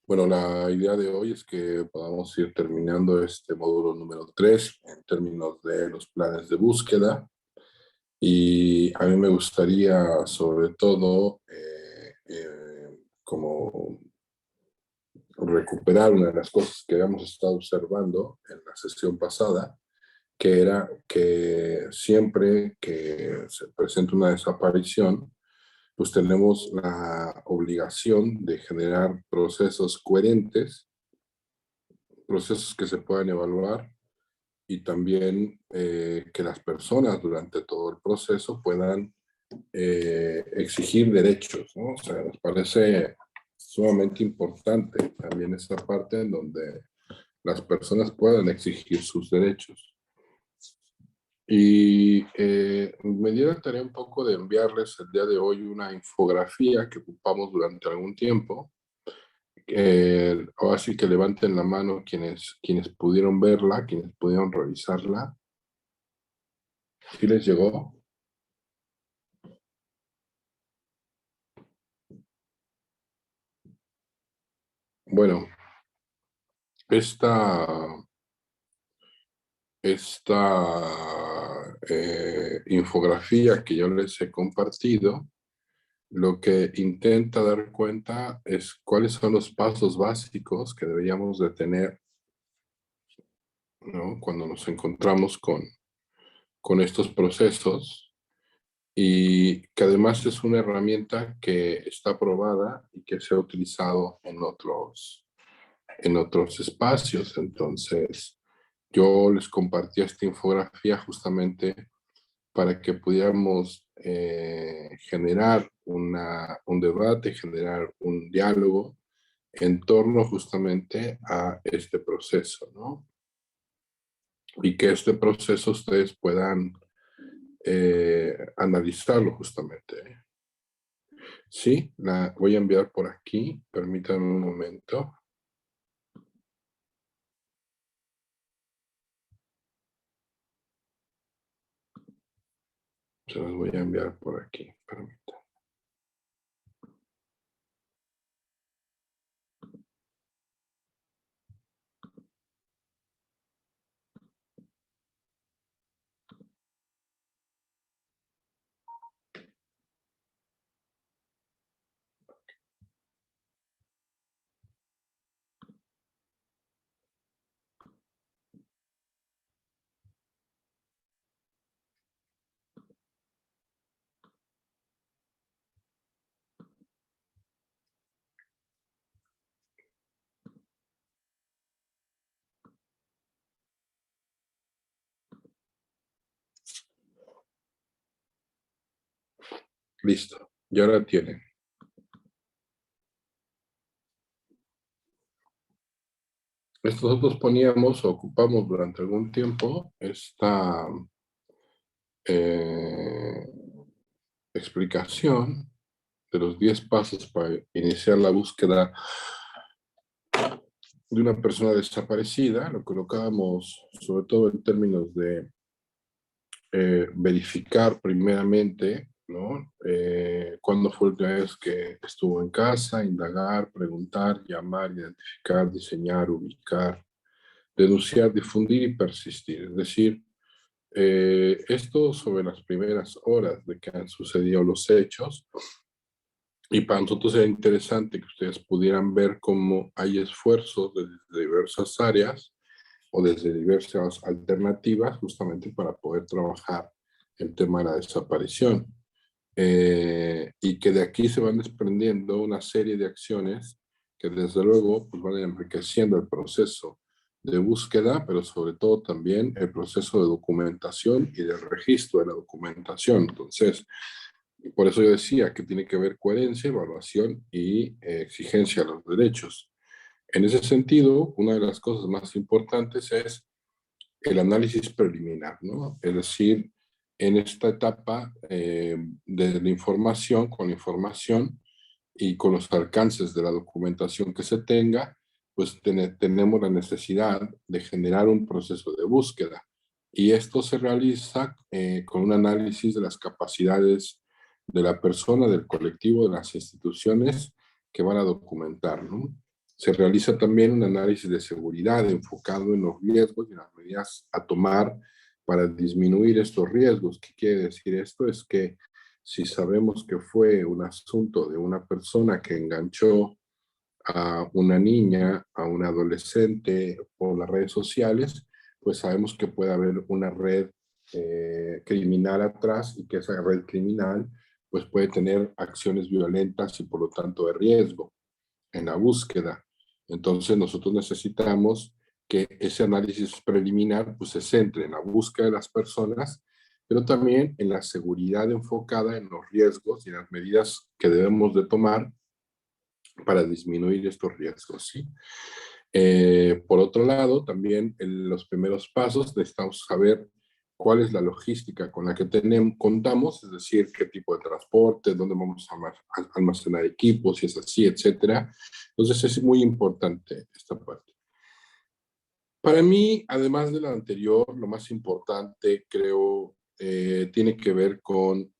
Bueno, la idea de hoy es que podamos ir terminando este módulo número 3 en términos de los planes de búsqueda. Y a mí me gustaría, sobre todo, como recuperar una de las cosas que habíamos estado observando en la sesión pasada, que era que siempre que se presenta una desaparición, pues tenemos la obligación de generar procesos coherentes, procesos que se puedan evaluar y también que las personas durante todo el proceso puedan exigir derechos, ¿no? O sea, nos parece sumamente importante también esta parte en donde las personas puedan exigir sus derechos. Y me dio la tarea un poco de enviarles el día de hoy una infografía que ocupamos durante algún tiempo. Ahora sí que levanten la mano quienes pudieron verla, quienes pudieron revisarla. ¿Sí les llegó? Bueno, esta infografía que yo les he compartido, lo que intenta dar cuenta es cuáles son los pasos básicos que deberíamos de tener, ¿no? Cuando nos encontramos con estos procesos, y que además es una herramienta que está probada y que se ha utilizado en otros espacios. Entonces, yo les compartí esta infografía justamente para que pudiéramos generar un debate, generar un diálogo en torno justamente a este proceso, ¿no? Y que este proceso ustedes puedan analizarlo justamente. Sí, la voy a enviar por aquí, permítanme un momento. Se las voy a enviar por aquí, permítanme. Listo, ya la tienen. Nosotros poníamos o ocupamos durante algún tiempo esta explicación de los 10 pasos para iniciar la búsqueda de una persona desaparecida. Lo colocábamos sobre todo en términos de verificar primeramente, ¿no? Cuándo fue la última vez que estuvo en casa, indagar, preguntar, llamar, identificar, diseñar, ubicar, denunciar, difundir y persistir. Es decir, esto sobre las primeras horas de que han sucedido los hechos, y para nosotros era interesante que ustedes pudieran ver cómo hay esfuerzos desde diversas áreas o desde diversas alternativas justamente para poder trabajar el tema de la desaparición. Y que de aquí se van desprendiendo una serie de acciones que desde luego pues, van enriqueciendo el proceso de búsqueda, pero sobre todo también el proceso de documentación y del registro de la documentación. Entonces, por eso yo decía que tiene que haber coherencia, evaluación y exigencia de los derechos. En ese sentido, una de las cosas más importantes es el análisis preliminar, ¿no? Es decir, en esta etapa de la información, con la información y con los alcances de la documentación que se tenga, pues tenemos la necesidad de generar un proceso de búsqueda. Y esto se realiza con un análisis de las capacidades de la persona, del colectivo, de las instituciones que van a documentar, ¿no? Se realiza también un análisis de seguridad enfocado en los riesgos y las medidas a tomar para disminuir estos riesgos. ¿Qué quiere decir esto? Es que si sabemos que fue un asunto de una persona que enganchó a una niña, a un adolescente por las redes sociales, pues sabemos que puede haber una red criminal atrás y que esa red criminal pues puede tener acciones violentas y por lo tanto de riesgo en la búsqueda. Entonces nosotros necesitamos que ese análisis preliminar pues se centre en la búsqueda de las personas, pero también en la seguridad enfocada en los riesgos y las medidas que debemos de tomar para disminuir estos riesgos, ¿sí? Por otro lado, también en los primeros pasos necesitamos saber cuál es la logística con la que contamos, es decir, qué tipo de transporte, dónde vamos a almacenar equipos, si es así, etcétera. Entonces es muy importante esta parte. Para mí, además de lo anterior, lo más importante, creo, tiene que ver con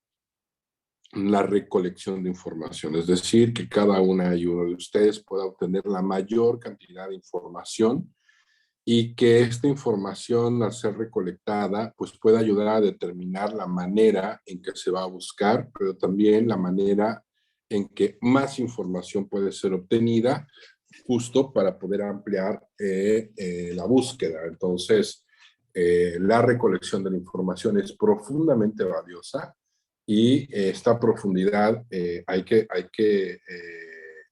la recolección de información, es decir, que cada una y uno de ustedes pueda obtener la mayor cantidad de información y que esta información, al ser recolectada, pues pueda ayudar a determinar la manera en que se va a buscar, pero también la manera en que más información puede ser obtenida, justo para poder ampliar la búsqueda. Entonces, la recolección de la información es profundamente valiosa y esta profundidad hay que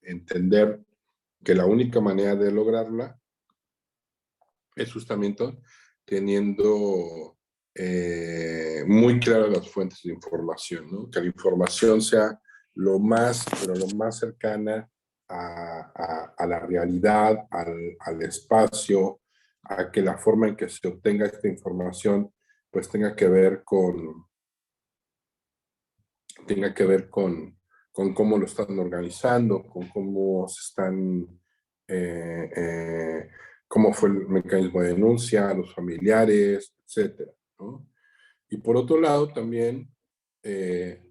entender que la única manera de lograrla es justamente teniendo muy claras las fuentes de información, ¿no? Que la información sea lo más, pero lo más cercana a la realidad, al espacio, a que la forma en que se obtenga esta información pues tenga que ver con cómo lo están organizando, con cómo se están, eh, eh, cómo fue el mecanismo de denuncia, los familiares, etcétera, ¿no? Y por otro lado, también eh,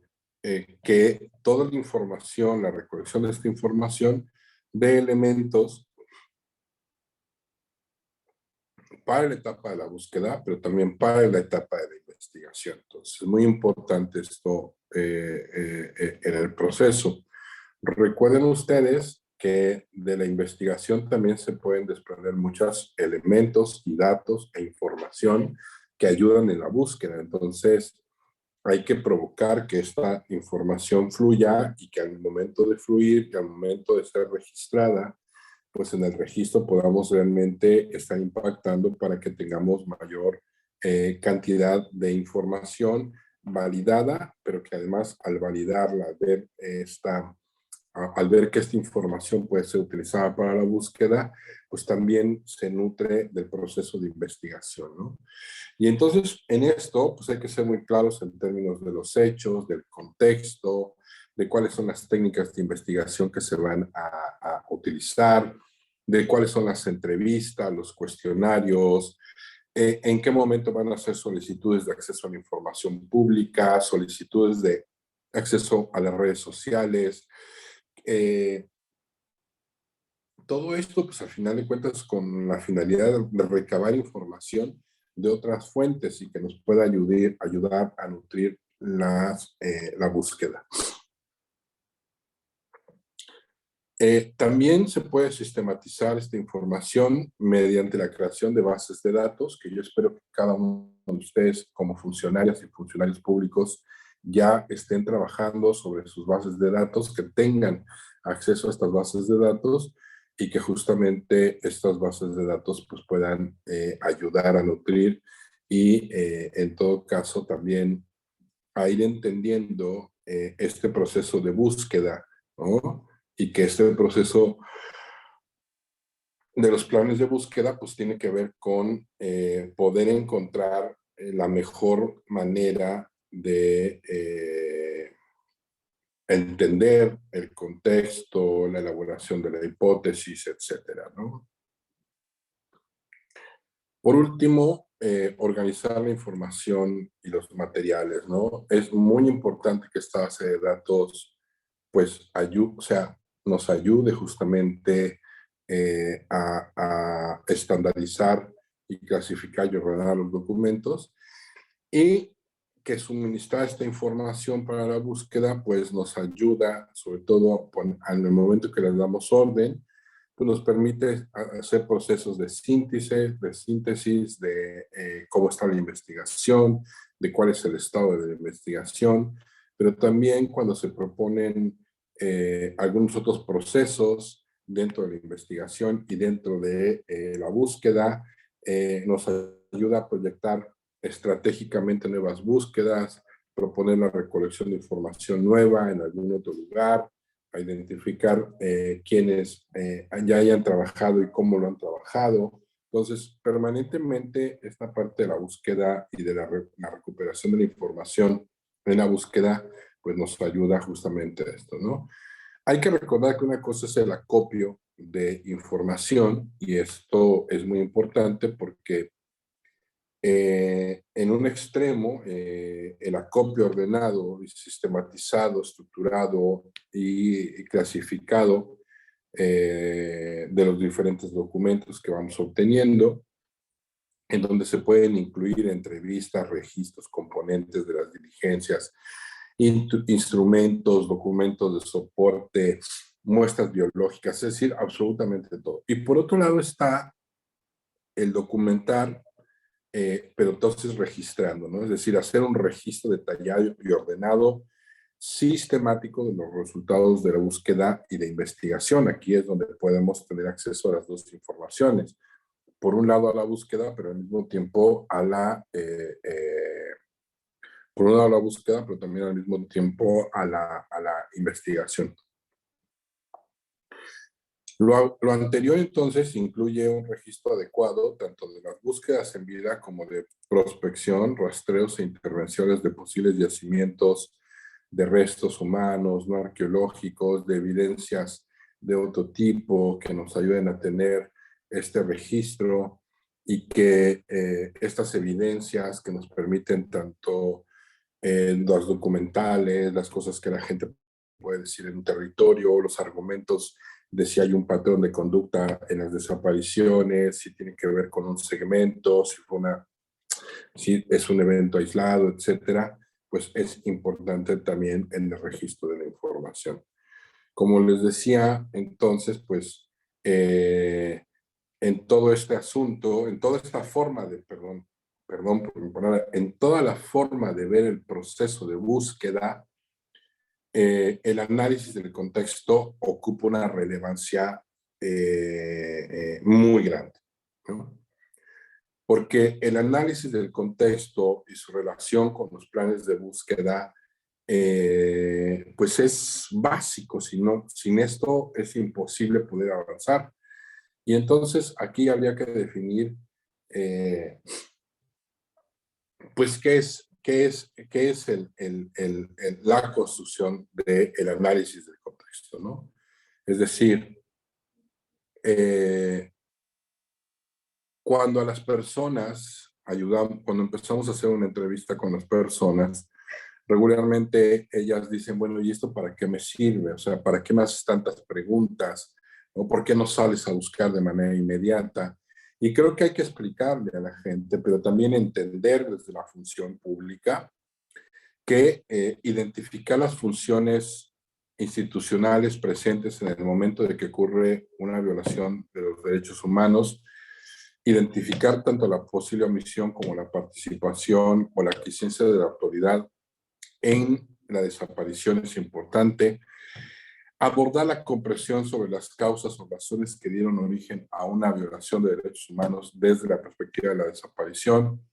que toda la información, la recolección de esta información, de elementos para la etapa de la búsqueda, pero también para la etapa de la investigación. Entonces, es muy importante esto en el proceso. Recuerden ustedes que de la investigación también se pueden desprender muchos elementos y datos e información que ayudan en la búsqueda. Entonces, hay que provocar que esta información fluya y que al momento de fluir, que al momento de ser registrada, pues en el registro podamos realmente estar impactando para que tengamos mayor cantidad de información validada, pero que además al validarla, al ver que esta información puede ser utilizada para la búsqueda, pues también se nutre del proceso de investigación, ¿no? Y entonces en esto, pues hay que ser muy claros en términos de los hechos, del contexto, de cuáles son las técnicas de investigación que se van a utilizar, de cuáles son las entrevistas, los cuestionarios, en qué momento van a hacer solicitudes de acceso a la información pública, solicitudes de acceso a las redes sociales. Eh, Todo esto, pues al final de cuentas, con la finalidad de recabar información de otras fuentes y que nos pueda ayudar a nutrir la búsqueda. También se puede sistematizar esta información mediante la creación de bases de datos, que yo espero que cada uno de ustedes, como funcionarias y funcionarios públicos, ya estén trabajando sobre sus bases de datos, que tengan acceso a estas bases de datos y que justamente estas bases de datos pues, puedan ayudar a nutrir y en todo caso también a ir entendiendo este proceso de búsqueda, ¿no? Y que este proceso de los planes de búsqueda pues tiene que ver con poder encontrar la mejor manera de entender el contexto, la elaboración de la hipótesis, etcétera, ¿no? Por último, organizar la información y los materiales, ¿no? Es muy importante que esta base de datos, pues, o sea, nos ayude justamente a estandarizar y clasificar y ordenar los documentos, y que suministrar esta información para la búsqueda, pues nos ayuda, sobre todo en el momento que le damos orden, pues nos permite hacer procesos de síntesis de cómo está la investigación, de cuál es el estado de la investigación, pero también cuando se proponen algunos otros procesos dentro de la investigación y dentro de la búsqueda, nos ayuda a proyectar estratégicamente nuevas búsquedas, proponer la recolección de información nueva en algún otro lugar, a identificar quienes ya hayan trabajado y cómo lo han trabajado. Entonces, permanentemente esta parte de la búsqueda y de la recuperación de la información en la búsqueda, pues nos ayuda justamente a esto, ¿no? Hay que recordar que una cosa es el acopio de información, y esto es muy importante porque en un extremo, el acopio ordenado, sistematizado, estructurado y clasificado de los diferentes documentos que vamos obteniendo, en donde se pueden incluir entrevistas, registros, componentes de las diligencias, instrumentos, documentos de soporte, muestras biológicas, es decir, absolutamente todo. Y por otro lado está el documentar, pero entonces registrando, ¿no? Es decir, hacer un registro detallado y ordenado, sistemático de los resultados de la búsqueda y de investigación. Aquí es donde podemos tener acceso a las dos informaciones. Por un lado a la búsqueda, pero al mismo tiempo a por un lado a la búsqueda, pero también al mismo tiempo a la investigación. Lo anterior entonces incluye un registro adecuado tanto de las búsquedas en vida como de prospección, rastreos e intervenciones de posibles yacimientos de restos humanos, no arqueológicos, de evidencias de otro tipo que nos ayuden a tener este registro, y que estas evidencias que nos permiten tanto los documentales, las cosas que la gente puede decir en un territorio, los argumentos de si hay un patrón de conducta en las desapariciones, si tiene que ver con un segmento, si es un evento aislado, etcétera, pues es importante también en el registro de la información. Como les decía, entonces, pues en todo este asunto, en toda esta forma de, perdón por mi palabra, en toda la forma de ver el proceso de búsqueda, el análisis del contexto ocupa una relevancia muy grande, ¿no? Porque el análisis del contexto y su relación con los planes de búsqueda, pues es básico. Sin esto es imposible poder avanzar. Y entonces aquí habría que definir, pues, qué es la construcción del análisis del contexto, ¿no? Es decir, cuando a las personas cuando empezamos a hacer una entrevista con las personas, regularmente ellas dicen, bueno, ¿y esto para qué me sirve? O sea, ¿para qué me haces tantas preguntas? ¿O por qué no sales a buscar de manera inmediata? Y creo que hay que explicarle a la gente, pero también entender desde la función pública, que identificar las funciones institucionales presentes en el momento de que ocurre una violación de los derechos humanos, identificar tanto la posible omisión como la participación o la aquiescencia de la autoridad en la desaparición es importante, abordar la comprensión sobre las causas o razones que dieron origen a una violación de derechos humanos desde la perspectiva de la desaparición,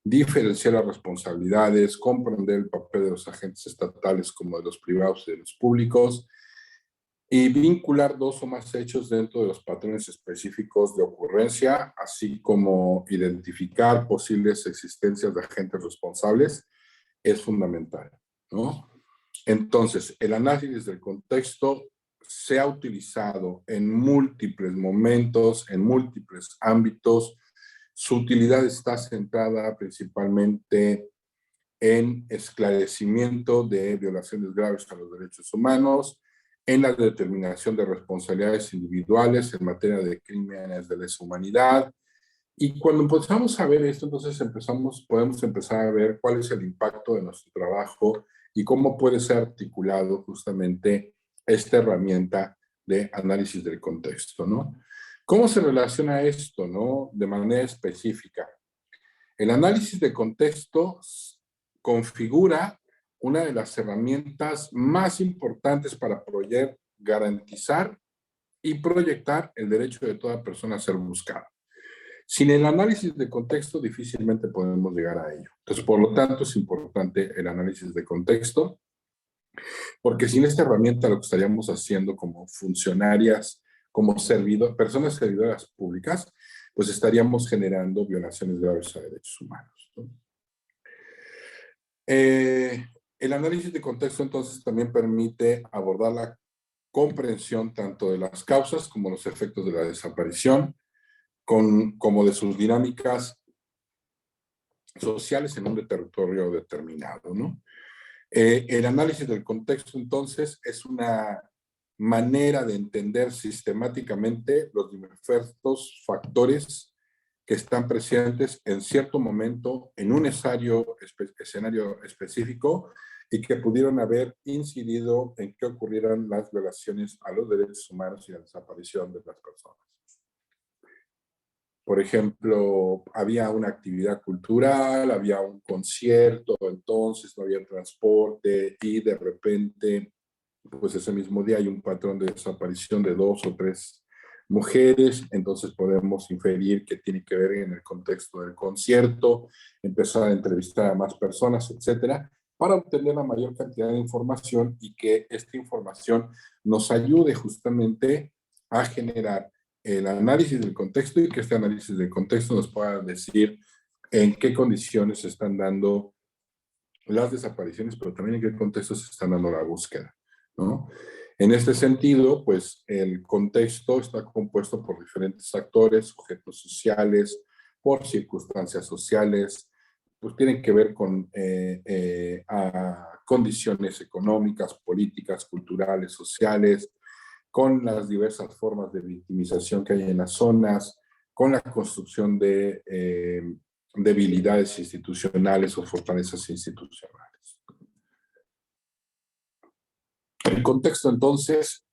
diferenciar las responsabilidades, comprender el papel de los agentes estatales como de los privados y de los públicos, y vincular dos o más hechos dentro de los patrones específicos de ocurrencia, así como identificar posibles existencias de agentes responsables, es fundamental, ¿no? Entonces, el análisis del contexto se ha utilizado en múltiples momentos, en múltiples ámbitos, Su utilidad está centrada principalmente en esclarecimiento de violaciones graves a los derechos humanos, en la determinación de responsabilidades individuales en materia de crímenes de lesa humanidad. Y cuando empezamos a ver esto, entonces podemos empezar a ver cuál es el impacto de nuestro trabajo y cómo puede ser articulado justamente esta herramienta de análisis del contexto, ¿no? ¿Cómo se relaciona esto, no? De manera específica. El análisis de contexto configura una de las herramientas más importantes para poder garantizar y proyectar el derecho de toda persona a ser buscada. Sin el análisis de contexto difícilmente podemos llegar a ello. Entonces, por lo tanto, es importante el análisis de contexto, porque sin esta herramienta lo que estaríamos haciendo como funcionarias, como personas servidoras públicas, pues estaríamos generando violaciones graves a derechos humanos, ¿no? El análisis de contexto entonces también permite abordar la comprensión tanto de las causas como los efectos de la desaparición, como de sus dinámicas sociales en un territorio determinado, ¿no? El análisis del contexto, entonces, es una manera de entender sistemáticamente los diversos factores que están presentes en cierto momento en un escenario específico y que pudieron haber incidido en que ocurrieran las violaciones a los derechos humanos y la desaparición de las personas. Por ejemplo, había una actividad cultural, había un concierto, entonces no había transporte y de repente, pues ese mismo día hay un patrón de desaparición de 2 o 3 mujeres, entonces podemos inferir que tiene que ver en el contexto del concierto, empezar a entrevistar a más personas, etcétera, para obtener la mayor cantidad de información y que esta información nos ayude justamente a generar el análisis del contexto y que este análisis del contexto nos pueda decir en qué condiciones se están dando las desapariciones, pero también en qué contexto se está dando la búsqueda, ¿no? En este sentido, pues el contexto está compuesto por diferentes actores, sujetos sociales, por circunstancias sociales, pues tienen que ver con condiciones económicas, políticas, culturales, sociales, con las diversas formas de victimización que hay en las zonas, con la construcción de debilidades institucionales o fortalezas institucionales. El contexto, entonces,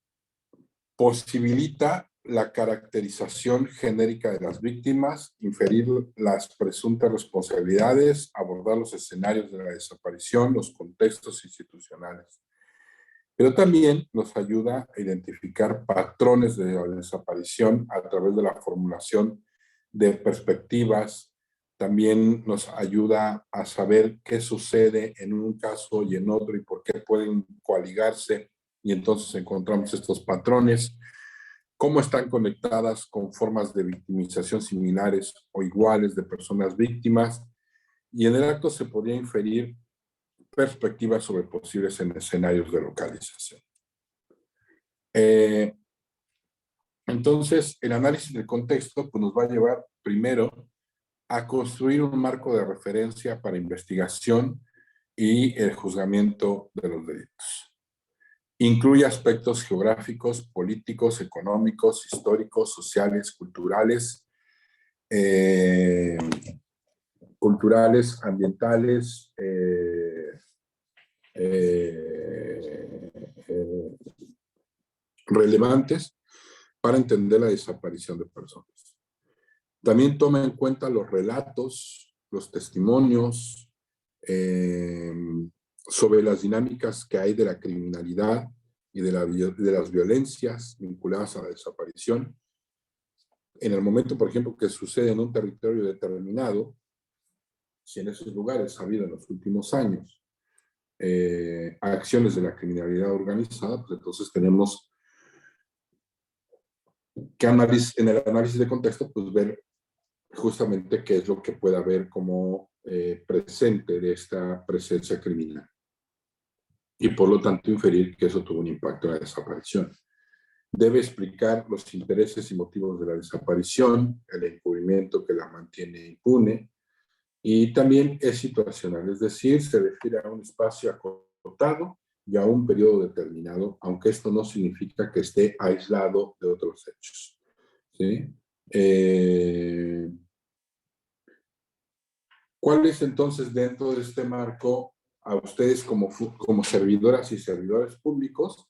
posibilita la caracterización genérica de las víctimas, inferir las presuntas responsabilidades, abordar los escenarios de la desaparición, los contextos institucionales. Pero también nos ayuda a identificar patrones de la desaparición a través de la formulación de perspectivas. También nos ayuda a saber qué sucede en un caso y en otro y por qué pueden coaligarse, y entonces encontramos estos patrones, cómo están conectadas con formas de victimización similares o iguales de personas víctimas, y en el acto se podría inferir perspectivas sobre posibles escenarios de localización. Entonces, el análisis del contexto pues, nos va a llevar primero a construir un marco de referencia para investigación y el juzgamiento de los delitos. Incluye aspectos geográficos, políticos, económicos, históricos, sociales, culturales, ambientales, relevantes para entender la desaparición de personas. También toma en cuenta los relatos, los testimonios sobre las dinámicas que hay de la criminalidad y de las violencias vinculadas a la desaparición. En el momento, por ejemplo, que sucede en un territorio determinado, si en esos lugares ha habido en los últimos años acciones de la criminalidad organizada, pues entonces tenemos que en el análisis de contexto, pues ver justamente qué es lo que puede haber como presente de esta presencia criminal. Y por lo tanto inferir que eso tuvo un impacto en la desaparición. Debe explicar los intereses y motivos de la desaparición, el encubrimiento que la mantiene impune, y también es situacional, es decir, se refiere a un espacio acotado y a un periodo determinado, aunque esto no significa que esté aislado de otros hechos. ¿Sí? ¿Cuál es entonces dentro de este marco a ustedes como servidoras y servidores públicos?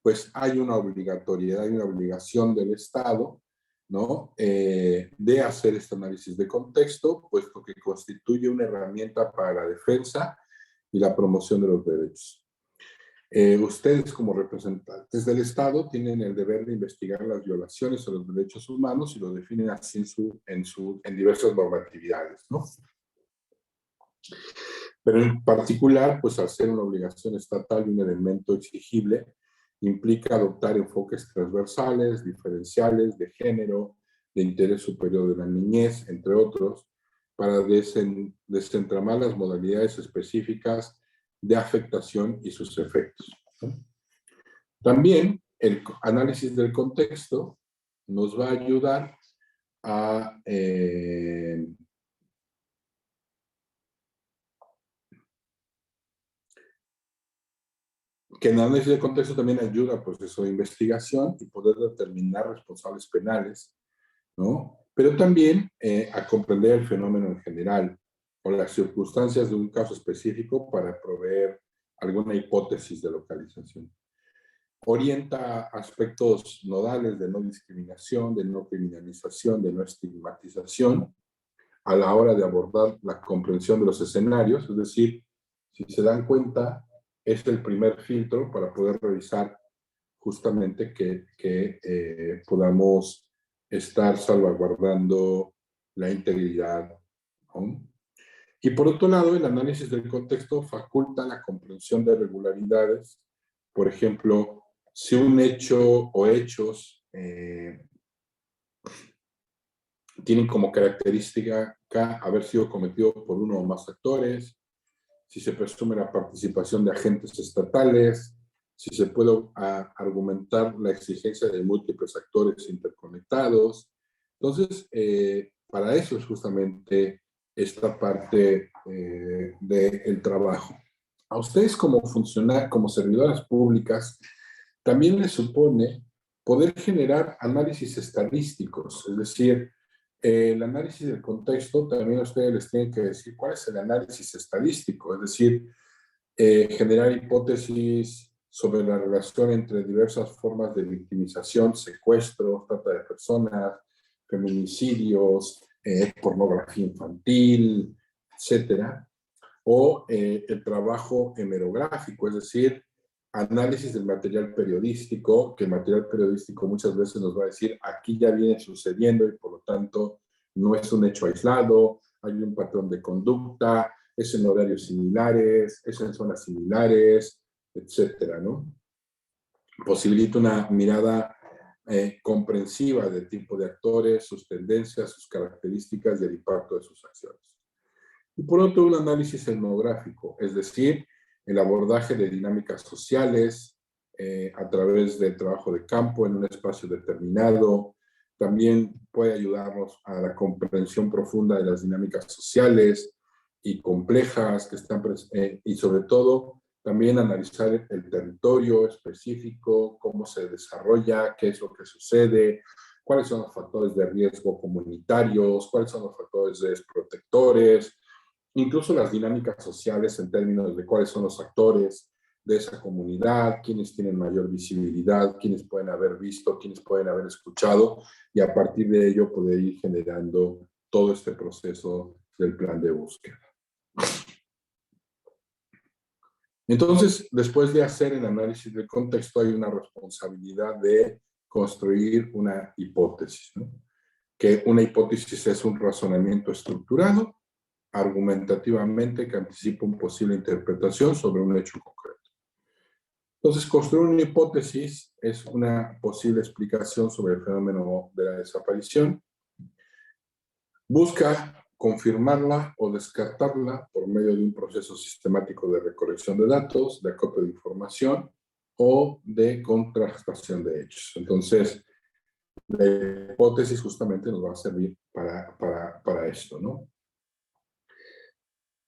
Pues hay una obligatoriedad, hay una obligación del Estado, ¿no? De hacer este análisis de contexto, puesto que constituye una herramienta para la defensa y la promoción de los derechos. Ustedes como representantes del Estado tienen el deber de investigar las violaciones a los derechos humanos y lo definen así en diversas normatividades, ¿no? Pero en particular, pues al ser una obligación estatal y un elemento exigible, implica adoptar enfoques transversales, diferenciales, de género, de interés superior de la niñez, entre otros, para desentramar las modalidades específicas de afectación y sus efectos. También el análisis del contexto nos va a ayudar a que en análisis de contexto también ayuda al proceso de investigación y poder determinar responsables penales, ¿no? Pero también a comprender el fenómeno en general o las circunstancias de un caso específico para proveer alguna hipótesis de localización. Orienta aspectos nodales de no discriminación, de no criminalización, de no estigmatización a la hora de abordar la comprensión de los escenarios, es decir, si se dan cuenta, es el primer filtro para poder revisar justamente que podamos estar salvaguardando la integridad, ¿no? Y por otro lado, el análisis del contexto faculta la comprensión de irregularidades. Por ejemplo, si un hecho o hechos tienen como característica haber sido cometido por uno o más actores, si se presume la participación de agentes estatales, si se puede argumentar la exigencia de múltiples actores interconectados. Entonces, para eso es justamente esta parte del trabajo. A ustedes como como servidoras públicas, también les supone poder generar análisis estadísticos, es decir, el análisis del contexto, también a ustedes les tienen que decir cuál es el análisis estadístico, es decir, generar hipótesis sobre la relación entre diversas formas de victimización, secuestro, trata de personas, feminicidios, pornografía infantil, etcétera, o el trabajo hemerográfico, es decir, análisis del material periodístico, que el material periodístico muchas veces nos va a decir aquí ya viene sucediendo y por lo tanto no es un hecho aislado, hay un patrón de conducta, es en horarios similares, es en zonas similares, etcétera, ¿no? Posibilita una mirada comprensiva del tipo de actores, sus tendencias, sus características y el impacto de sus acciones. Y por otro, un análisis etnográfico, es decir, el abordaje de dinámicas sociales a través del trabajo de campo en un espacio determinado. También puede ayudarnos a la comprensión profunda de las dinámicas sociales y complejas que están y sobre todo también analizar el territorio específico, cómo se desarrolla, qué es lo que sucede, cuáles son los factores de riesgo comunitarios, cuáles son los factores desprotectores, incluso las dinámicas sociales en términos de cuáles son los actores de esa comunidad, quiénes tienen mayor visibilidad, quiénes pueden haber visto, quiénes pueden haber escuchado, y a partir de ello poder ir generando todo este proceso del plan de búsqueda. Entonces, después de hacer el análisis del contexto, hay una responsabilidad de construir una hipótesis, ¿no? Que una hipótesis es un razonamiento estructurado, argumentativamente, que anticipa una posible interpretación sobre un hecho concreto. Entonces, construir una hipótesis es una posible explicación sobre el fenómeno de la desaparición. Busca confirmarla o descartarla por medio de un proceso sistemático de recolección de datos, de acopio de información, o de contrastación de hechos. Entonces, la hipótesis justamente nos va a servir para esto, ¿no?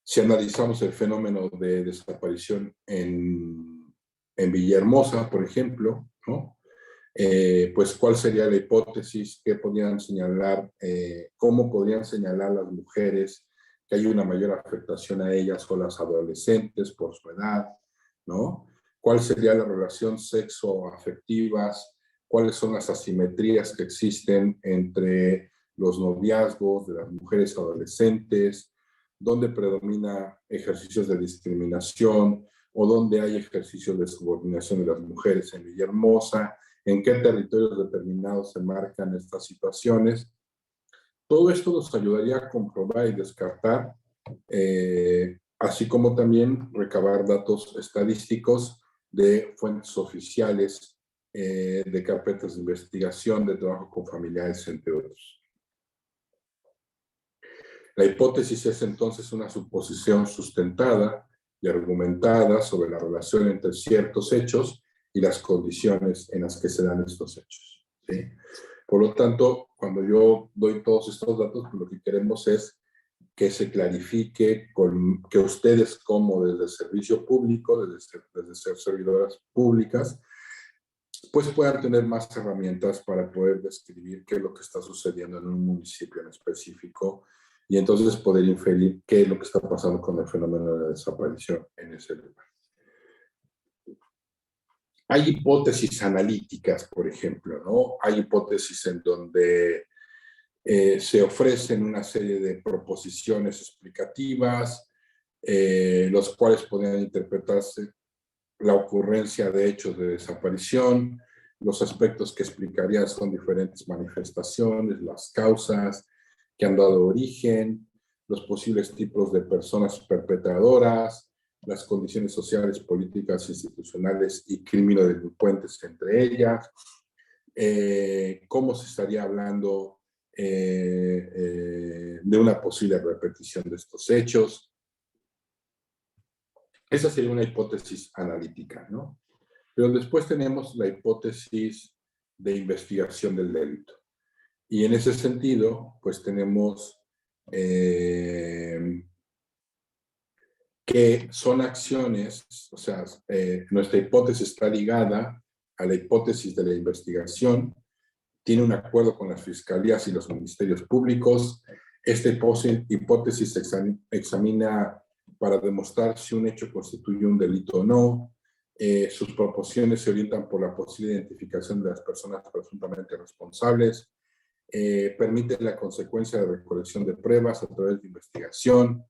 Si analizamos el fenómeno de desaparición en Villahermosa, por ejemplo, ¿no? Pues cuál sería la hipótesis, qué podrían señalar, cómo podrían señalar las mujeres que hay una mayor afectación a ellas o las adolescentes por su edad, ¿no? ¿Cuál sería la relación sexoafectivas? ¿Cuáles son las asimetrías que existen entre los noviazgos de las mujeres adolescentes? ¿Dónde predomina ejercicios de discriminación o dónde hay ejercicios de subordinación de las mujeres en Villahermosa? ¿En qué territorios determinados se marcan estas situaciones? Todo esto nos ayudaría a comprobar y descartar, así como también recabar datos estadísticos de fuentes oficiales, de carpetas de investigación, de trabajo con familiares, entre otros. La hipótesis es entonces una suposición sustentada y argumentada sobre la relación entre ciertos hechos y las condiciones en las que se dan estos hechos, ¿sí? Por lo tanto, cuando yo doy todos estos datos, pues lo que queremos es que se clarifique, que ustedes como desde el servicio público, desde ser servidoras públicas, pues puedan tener más herramientas para poder describir qué es lo que está sucediendo en un municipio en específico y entonces poder inferir qué es lo que está pasando con el fenómeno de la desaparición en ese lugar. Hay hipótesis analíticas, por ejemplo, ¿no? Hay hipótesis en donde se ofrecen una serie de proposiciones explicativas, los cuales podrían interpretarse la ocurrencia de hechos de desaparición, los aspectos que explicaría son diferentes manifestaciones, las causas que han dado origen, los posibles tipos de personas perpetradoras, las condiciones sociales, políticas, institucionales y criminodelincuentes entre ellas, cómo se estaría hablando de una posible repetición de estos hechos. Esa sería una hipótesis analítica, ¿no? Pero después tenemos la hipótesis de investigación del delito. Y en ese sentido, pues tenemos que son acciones, o sea, nuestra hipótesis está ligada a la hipótesis de la investigación, tiene un acuerdo con las fiscalías y los ministerios públicos. Esta hipótesis examina para demostrar si un hecho constituye un delito o no. Sus proposiciones se orientan por la posible identificación de las personas presuntamente responsables. Permite la consecuencia de recolección de pruebas a través de investigación.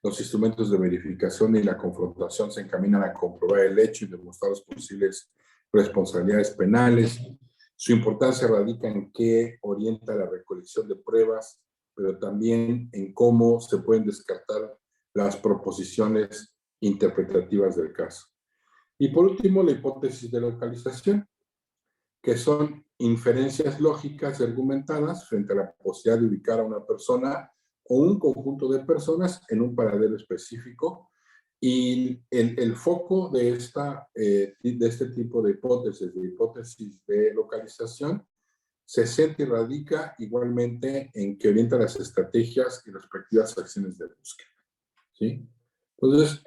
Los instrumentos de verificación y la confrontación se encaminan a comprobar el hecho y demostrar las posibles responsabilidades penales. Su importancia radica en qué orienta la recolección de pruebas, pero también en cómo se pueden descartar las proposiciones interpretativas del caso. Y por último, la hipótesis de localización, que son inferencias lógicas y argumentadas frente a la posibilidad de ubicar a una persona o un conjunto de personas en un paradero específico. Y el foco de este tipo de hipótesis de localización, se centra y radica igualmente en que orienta las estrategias y respectivas acciones de búsqueda, ¿sí? Entonces,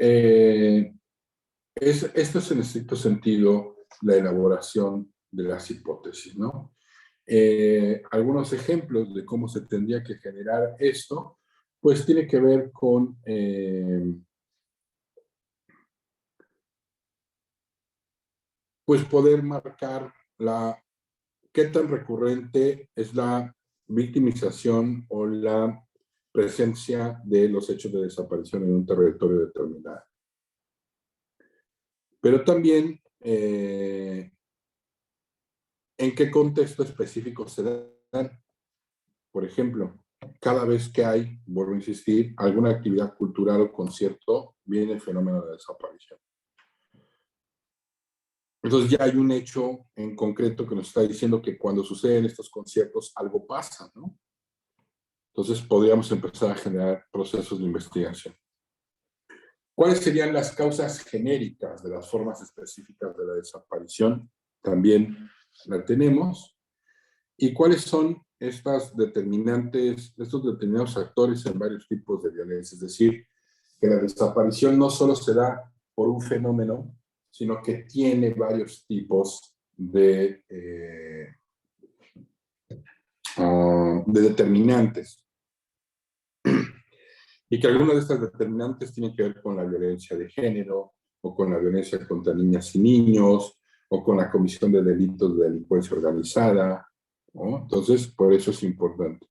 esto es en estricto sentido la elaboración de las hipótesis, ¿no? Algunos ejemplos de cómo se tendría que generar esto, pues tiene que ver con pues poder marcar qué tan recurrente es la victimización o la presencia de los hechos de desaparición en un territorio determinado. Pero también en qué contexto específico se dan. Por ejemplo, cada vez que hay, vuelvo a insistir, alguna actividad cultural o concierto, viene el fenómeno de desaparición. Entonces ya hay un hecho en concreto que nos está diciendo que cuando suceden estos conciertos algo pasa, ¿no? Entonces podríamos empezar a generar procesos de investigación. ¿Cuáles serían las causas genéricas de las formas específicas de la desaparición? También la tenemos. ¿Y cuáles son estos determinados actores en varios tipos de violencia? Es decir, que la desaparición no solo se da por un fenómeno, sino que tiene varios tipos de determinantes. Y que algunas de estas determinantes tienen que ver con la violencia de género, o con la violencia contra niñas y niños, o con la comisión de delitos de delincuencia organizada, ¿no? Entonces, por eso es importante.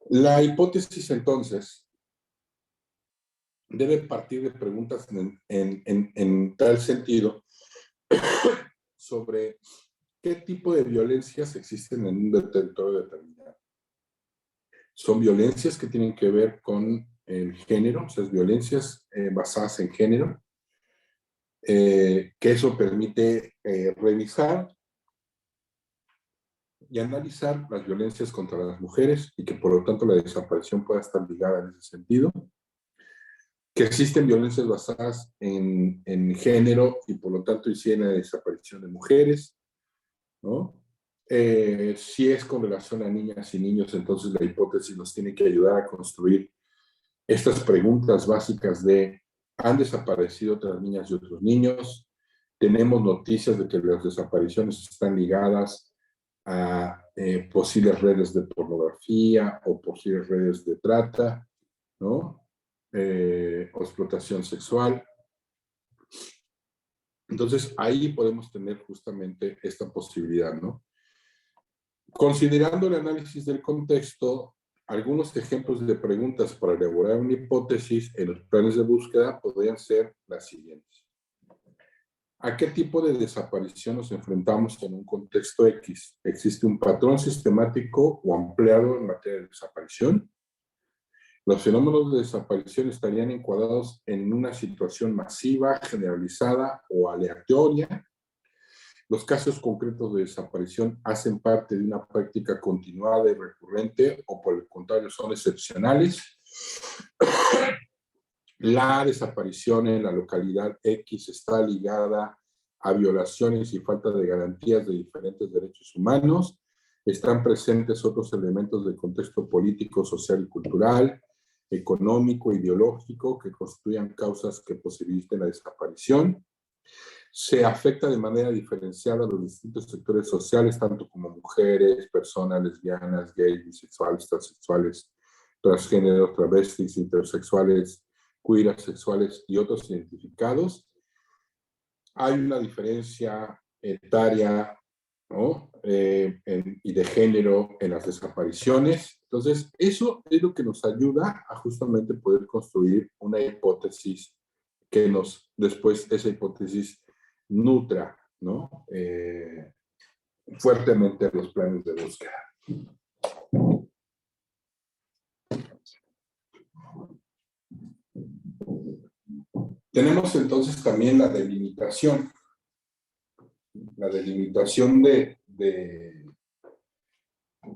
La hipótesis, entonces, debe partir de preguntas en tal sentido sobre qué tipo de violencias existen en un territorio determinado. Son violencias que tienen que ver con el género, o sea, violencias basadas en género, que eso permite revisar y analizar las violencias contra las mujeres y que por lo tanto la desaparición pueda estar ligada en ese sentido. Que existen violencias basadas en género y por lo tanto inciden la desaparición de mujeres, ¿no? Si es con relación a niñas y niños, entonces la hipótesis nos tiene que ayudar a construir estas preguntas básicas de ¿han desaparecido otras niñas y otros niños? Tenemos noticias de que las desapariciones están ligadas a posibles redes de pornografía o posibles redes de trata, ¿no? O explotación sexual. Entonces, ahí podemos tener justamente esta posibilidad, ¿no? Considerando el análisis del contexto, algunos ejemplos de preguntas para elaborar una hipótesis en los planes de búsqueda podrían ser las siguientes. ¿A qué tipo de desaparición nos enfrentamos en un contexto X? ¿Existe un patrón sistemático o ampliado en materia de desaparición? Los fenómenos de desaparición estarían encuadrados en una situación masiva, generalizada o aleatoria. Los casos concretos de desaparición hacen parte de una práctica continuada y recurrente o por el contrario son excepcionales. La desaparición en la localidad X está ligada a violaciones y falta de garantías de diferentes derechos humanos. Están presentes otros elementos del contexto político, social y cultural, económico, ideológico, que constituyan causas que posibiliten la desaparición. Se afecta de manera diferenciada a los distintos sectores sociales, tanto como mujeres, personas lesbianas, gays, bisexuales, transexuales, transgéneros, travestis, intersexuales, queer, asexuales y otros identificados. Hay una diferencia etaria, ¿no? Y de género en las desapariciones. Entonces, eso es lo que nos ayuda a justamente poder construir una hipótesis que después esa hipótesis nutra, ¿no? Fuertemente los planes de búsqueda. Tenemos entonces también la delimitación. La delimitación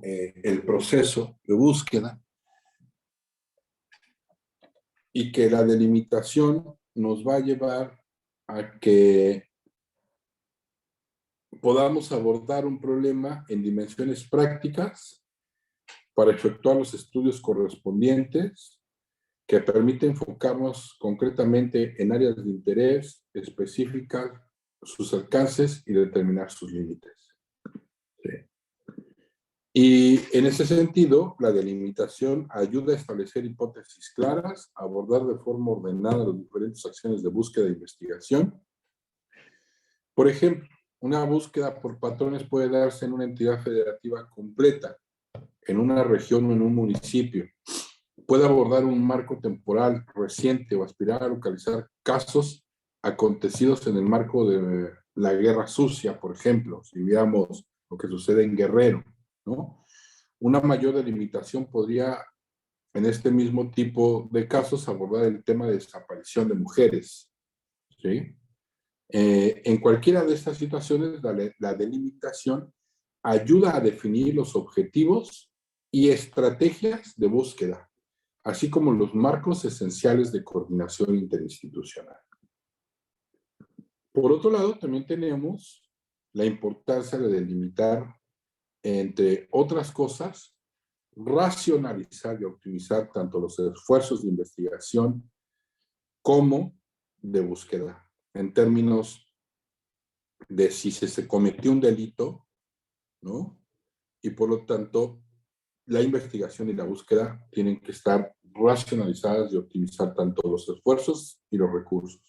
el proceso de búsqueda, y que la delimitación nos va a llevar a que podamos abordar un problema en dimensiones prácticas para efectuar los estudios correspondientes que permiten enfocarnos concretamente en áreas de interés específicas, sus alcances y determinar sus límites. Sí. Y en ese sentido, la delimitación ayuda a establecer hipótesis claras, a abordar de forma ordenada las diferentes acciones de búsqueda e investigación. Por ejemplo, una búsqueda por patrones puede darse en una entidad federativa completa, en una región o en un municipio. Puede abordar un marco temporal reciente o aspirar a localizar casos acontecidos en el marco de la Guerra Sucia, por ejemplo, si viéramos lo que sucede en Guerrero, ¿no? Una mayor delimitación podría, en este mismo tipo de casos, abordar el tema de desaparición de mujeres, ¿sí? En cualquiera de estas situaciones, la delimitación ayuda a definir los objetivos y estrategias de búsqueda, así como los marcos esenciales de coordinación interinstitucional. Por otro lado, también tenemos la importancia de delimitar, entre otras cosas, racionalizar y optimizar tanto los esfuerzos de investigación como de búsqueda, en términos de si se cometió un delito, ¿no? Y por lo tanto, la investigación y la búsqueda tienen que estar racionalizadas y optimizar tanto los esfuerzos y los recursos.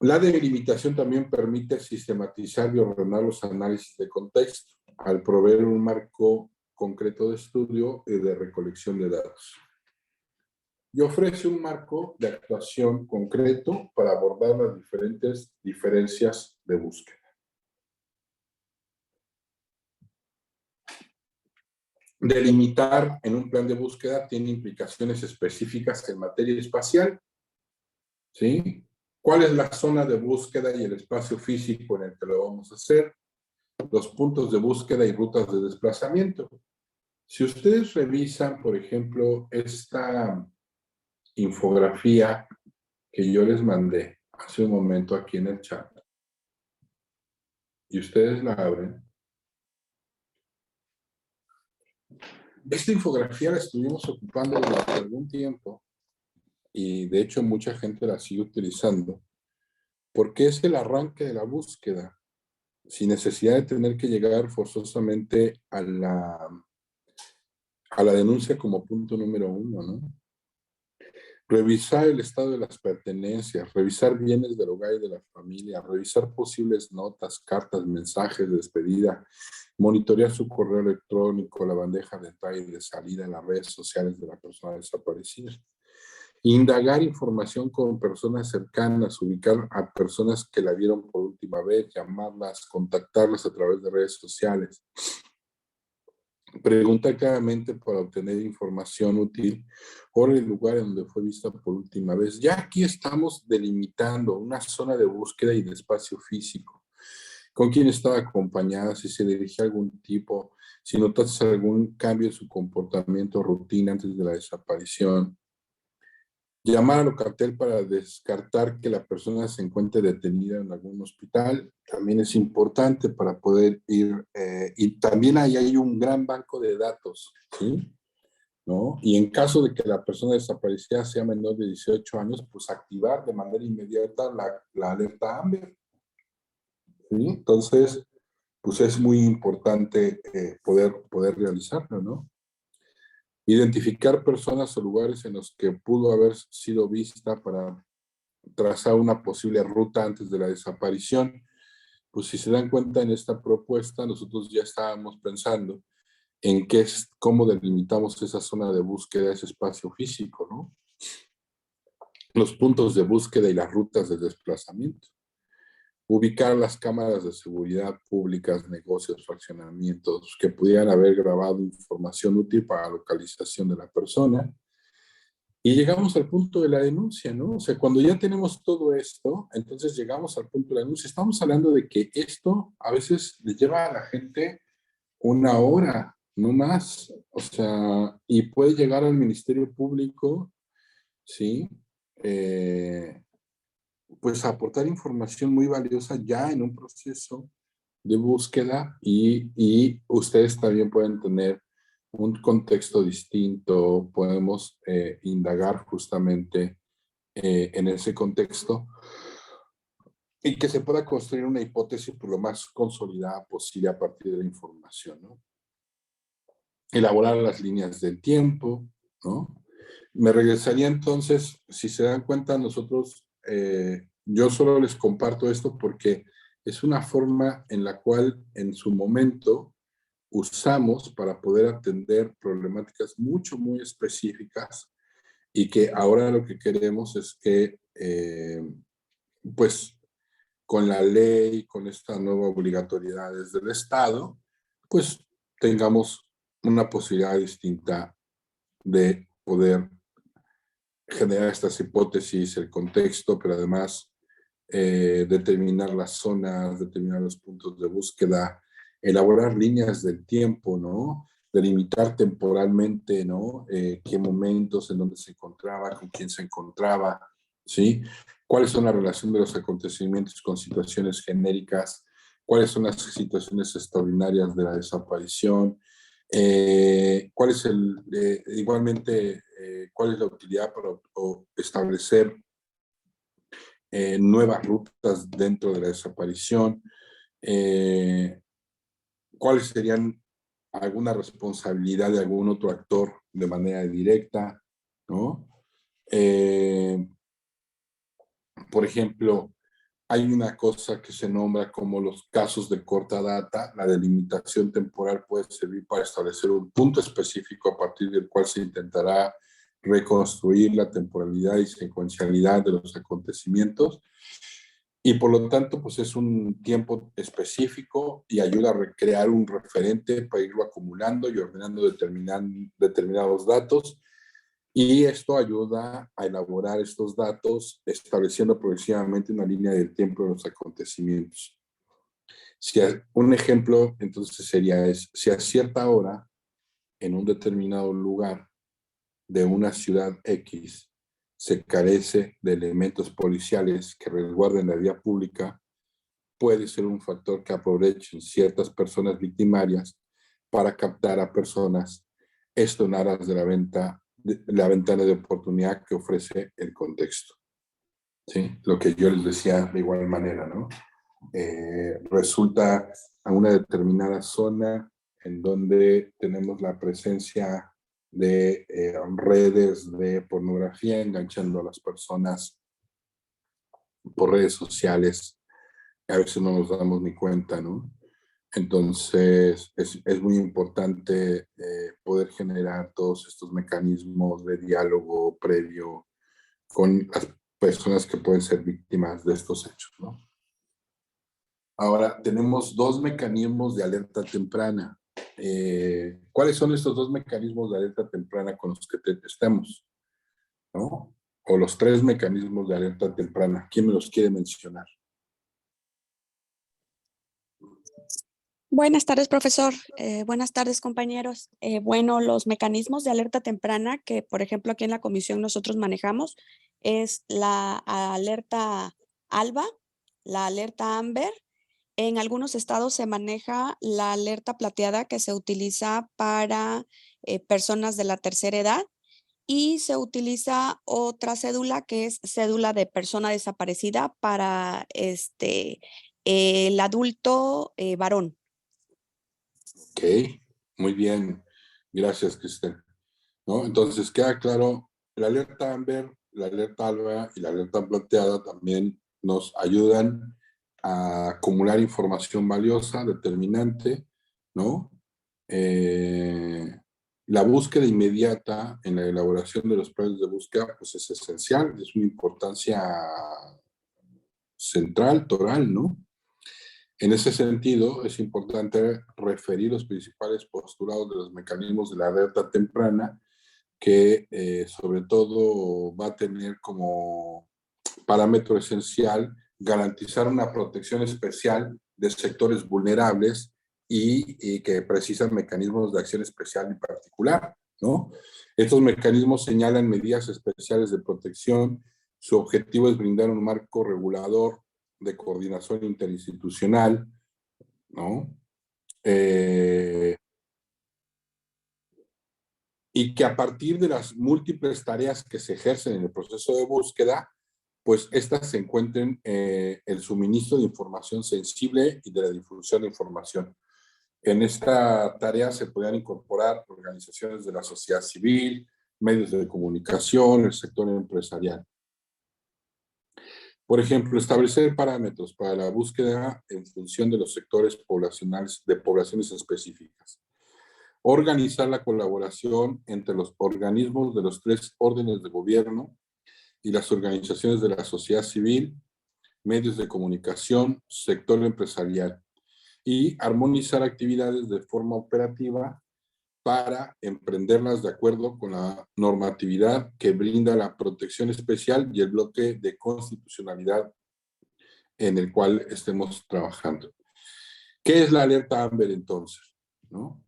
La delimitación también permite sistematizar y ordenar los análisis de contexto al proveer un marco concreto de estudio y de recolección de datos. Y ofrece un marco de actuación concreto para abordar las diferentes diferencias de búsqueda. Delimitar en un plan de búsqueda tiene implicaciones específicas en materia espacial, ¿sí? ¿Cuál es la zona de búsqueda y el espacio físico en el que lo vamos a hacer? Los puntos de búsqueda y rutas de desplazamiento. Si ustedes revisan, por ejemplo, esta infografía que yo les mandé hace un momento aquí en el chat, y ustedes la abren, esta infografía la estuvimos ocupando durante algún tiempo y de hecho mucha gente la sigue utilizando porque es el arranque de la búsqueda sin necesidad de tener que llegar forzosamente a la denuncia como punto número 1, ¿no? Revisar el estado de las pertenencias, revisar bienes del hogar y de la familia, revisar posibles notas, cartas, mensajes de despedida, monitorear su correo electrónico, la bandeja de entrada y de salida en las redes sociales de la persona desaparecida. Indagar información con personas cercanas, ubicar a personas que la vieron por última vez, llamarlas, contactarlas a través de redes sociales. Pregunta claramente para obtener información útil por el lugar en donde fue vista por última vez. Ya aquí estamos delimitando una zona de búsqueda y de espacio físico. Con quién estaba acompañada, si se dirigía a algún tipo, si notaste algún cambio en su comportamiento, rutina antes de la desaparición. Llamar a Locatel para descartar que la persona se encuentre detenida en algún hospital también es importante para poder ir, y también ahí hay un gran banco de datos, ¿sí? ¿No? Y en caso de que la persona desaparecida sea menor de 18 años, pues activar de manera inmediata la alerta AMBER, ¿sí? Entonces, pues es muy importante poder realizarlo, ¿no? Identificar personas o lugares en los que pudo haber sido vista para trazar una posible ruta antes de la desaparición. Pues si se dan cuenta en esta propuesta, nosotros ya estábamos pensando en cómo delimitamos esa zona de búsqueda, ese espacio físico, ¿no? Los puntos de búsqueda y las rutas de desplazamiento. Ubicar las cámaras de seguridad públicas, negocios, fraccionamientos que pudieran haber grabado información útil para la localización de la persona. Y llegamos al punto de la denuncia, ¿no? O sea, cuando ya tenemos todo esto, entonces llegamos al punto de la denuncia. Estamos hablando de que esto a veces le lleva a la gente una hora, no más. O sea, y puede llegar al Ministerio Público, ¿sí? Pues a aportar información muy valiosa ya en un proceso de búsqueda y ustedes también pueden tener un contexto distinto, podemos indagar justamente en ese contexto y que se pueda construir una hipótesis por lo más consolidada posible a partir de la información, ¿no? Elaborar las líneas del tiempo, ¿no? Me regresaría entonces, si se dan cuenta, nosotros, yo solo les comparto esto porque es una forma en la cual en su momento usamos para poder atender problemáticas muy específicas y que ahora lo que queremos es que, pues, con la ley, con esta nueva obligatoriedad desde el Estado, pues tengamos una posibilidad distinta de poder generar estas hipótesis, el contexto, pero además determinar las zonas, determinar los puntos de búsqueda, elaborar líneas del tiempo, ¿no? delimitar temporalmente, ¿no? Qué momentos, en dónde se encontraba, con quién se encontraba, ¿sí? ¿Cuáles son la relación de los acontecimientos con situaciones genéricas? ¿Cuáles son las situaciones extraordinarias de la desaparición? ¿Cuál es igualmente, cuál es la utilidad para establecer nuevas rutas dentro de la desaparición? ¿Cuáles serían alguna responsabilidad de algún otro actor de manera directa? ¿No? Por ejemplo, hay una cosa que se nombra como los casos de corta data. La delimitación temporal puede servir para establecer un punto específico a partir del cual se intentará reconstruir la temporalidad y secuencialidad de los acontecimientos. Y por lo tanto, pues es un tiempo específico y ayuda a recrear un referente para irlo acumulando y ordenando determinados datos. Y esto ayuda a elaborar estos datos, estableciendo progresivamente una línea del tiempo de los acontecimientos. Un ejemplo, entonces, sería si a cierta hora, en un determinado lugar de una ciudad X, se carece de elementos policiales que resguarden la vía pública, puede ser un factor que aprovechen ciertas personas victimarias para captar a personas esto en aras de la ventana de oportunidad que ofrece el contexto. ¿Sí? Lo que yo les decía de igual manera, ¿no? Resulta a una determinada zona en donde tenemos la presencia de redes de pornografía enganchando a las personas por redes sociales. A veces no nos damos ni cuenta, ¿no? Entonces, es muy importante poder generar todos estos mecanismos de diálogo previo con las personas que pueden ser víctimas de estos hechos, ¿no? Ahora, tenemos dos mecanismos de alerta temprana. ¿Cuáles son estos dos mecanismos de alerta temprana con los que estamos? ¿No? O los tres mecanismos de alerta temprana. ¿Quién me los quiere mencionar? Buenas tardes, profesor. Buenas tardes, compañeros. Bueno, los mecanismos de alerta temprana que, por ejemplo, aquí en la comisión nosotros manejamos es la alerta ALBA, la alerta AMBER. En algunos estados se maneja la alerta plateada que se utiliza para personas de la tercera edad y se utiliza otra cédula que es cédula de persona desaparecida para el adulto varón. Ok, muy bien. Gracias, Cristel. ¿No? Entonces, queda claro, la alerta AMBER, la alerta ALBA y la alerta plateada también nos ayudan a acumular información valiosa, determinante, ¿no? La búsqueda inmediata en la elaboración de los planes de búsqueda, pues es esencial, es una importancia central, toral, ¿no? En ese sentido, es importante referir los principales postulados de los mecanismos de la alerta temprana, que sobre todo va a tener como parámetro esencial garantizar una protección especial de sectores vulnerables y que precisan mecanismos de acción especial en particular, ¿no? Estos mecanismos señalan medidas especiales de protección. Su objetivo es brindar un marco regulador de coordinación interinstitucional, ¿no? Y que a partir de las múltiples tareas que se ejercen en el proceso de búsqueda, pues estas se encuentren el suministro de información sensible y de la difusión de información. En esta tarea se podrían incorporar organizaciones de la sociedad civil, medios de comunicación, el sector empresarial. Por ejemplo, establecer parámetros para la búsqueda en función de los sectores poblacionales, de poblaciones específicas. Organizar la colaboración entre los organismos de los tres órdenes de gobierno y las organizaciones de la sociedad civil, medios de comunicación, sector empresarial, y armonizar actividades de forma operativa para emprenderlas de acuerdo con la normatividad que brinda la protección especial y el bloque de constitucionalidad en el cual estemos trabajando. ¿Qué es la alerta AMBER entonces? ¿No?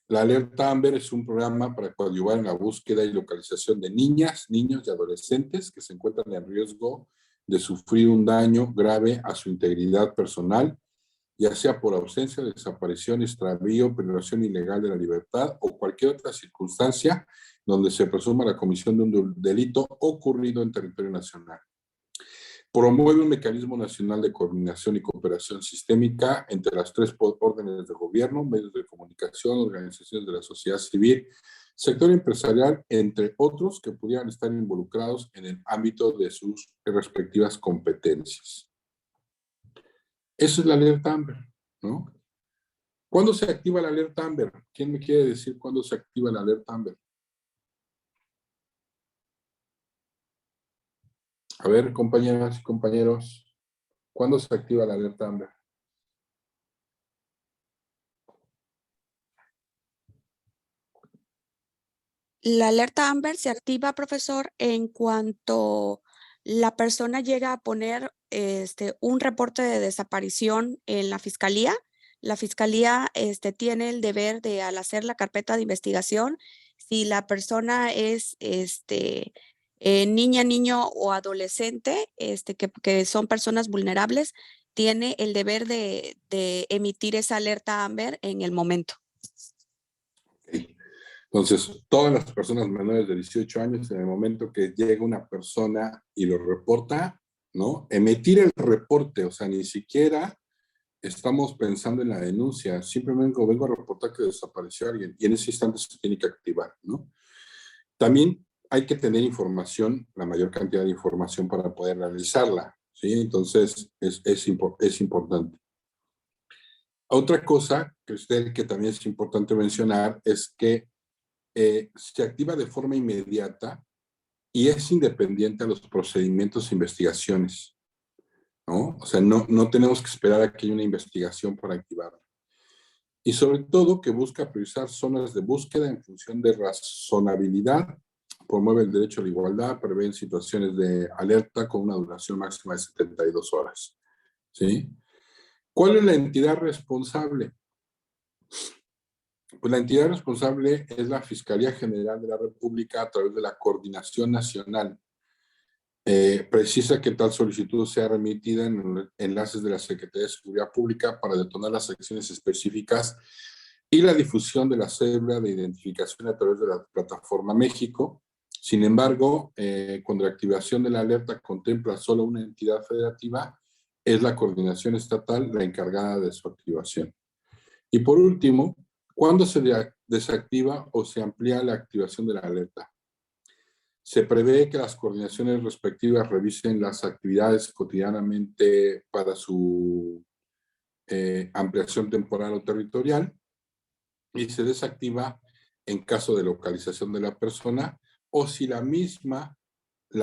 La alerta AMBER es un programa para coadyuvar en la búsqueda y localización de niñas, niños y adolescentes que se encuentran en riesgo de sufrir un daño grave a su integridad personal, ya sea por ausencia, desaparición, extravío, privación ilegal de la libertad o cualquier otra circunstancia donde se presuma la comisión de un delito ocurrido en territorio nacional. Promueve un mecanismo nacional de coordinación y cooperación sistémica entre las tres órdenes de gobierno, medios de comunicación, organizaciones de la sociedad civil, sector empresarial, entre otros que pudieran estar involucrados en el ámbito de sus respectivas competencias. Esa es la alerta AMBER, ¿no? ¿Cuándo se activa la alerta AMBER? ¿Quién me quiere decir cuándo se activa la alerta AMBER? A ver, compañeras y compañeros, ¿cuándo se activa la alerta AMBER? La alerta AMBER se activa, profesor, en cuanto la persona llega a poner un reporte de desaparición en la fiscalía. La fiscalía tiene el deber de, al hacer la carpeta de investigación, si la persona es niña, niño o adolescente, que son personas vulnerables, tiene el deber de emitir esa alerta AMBER en el momento. Okay. Entonces, todas las personas menores de 18 años, en el momento que llega una persona y lo reporta, ¿no? Emitir el reporte, o sea, ni siquiera estamos pensando en la denuncia, simplemente vengo a reportar que desapareció alguien y en ese instante se tiene que activar, ¿no? También hay que tener información, la mayor cantidad de información para poder realizarla, ¿sí? Entonces, es importante. Otra cosa que también es importante mencionar es que se activa de forma inmediata y es independiente a los procedimientos e investigaciones, ¿no? O sea, no tenemos que esperar a que haya una investigación para activarla. Y sobre todo que busca priorizar zonas de búsqueda en función de razonabilidad, promueve el derecho a la igualdad, prevé situaciones de alerta con una duración máxima de 72 horas, ¿sí? ¿Cuál es la entidad responsable? Pues la entidad responsable es la Fiscalía General de la República a través de la Coordinación Nacional. Precisa que tal solicitud sea remitida en enlaces de la Secretaría de Seguridad Pública para detonar las acciones específicas y la difusión de la cédula de identificación a través de la plataforma México. Sin embargo, cuando la activación de la alerta contempla solo una entidad federativa, es la coordinación estatal la encargada de su activación. Y por último, ¿cuándo se desactiva o se amplía la activación de la alerta? Se prevé que las coordinaciones respectivas revisen las actividades cotidianamente para su ampliación temporal o territorial y se desactiva en caso de localización de la persona o si la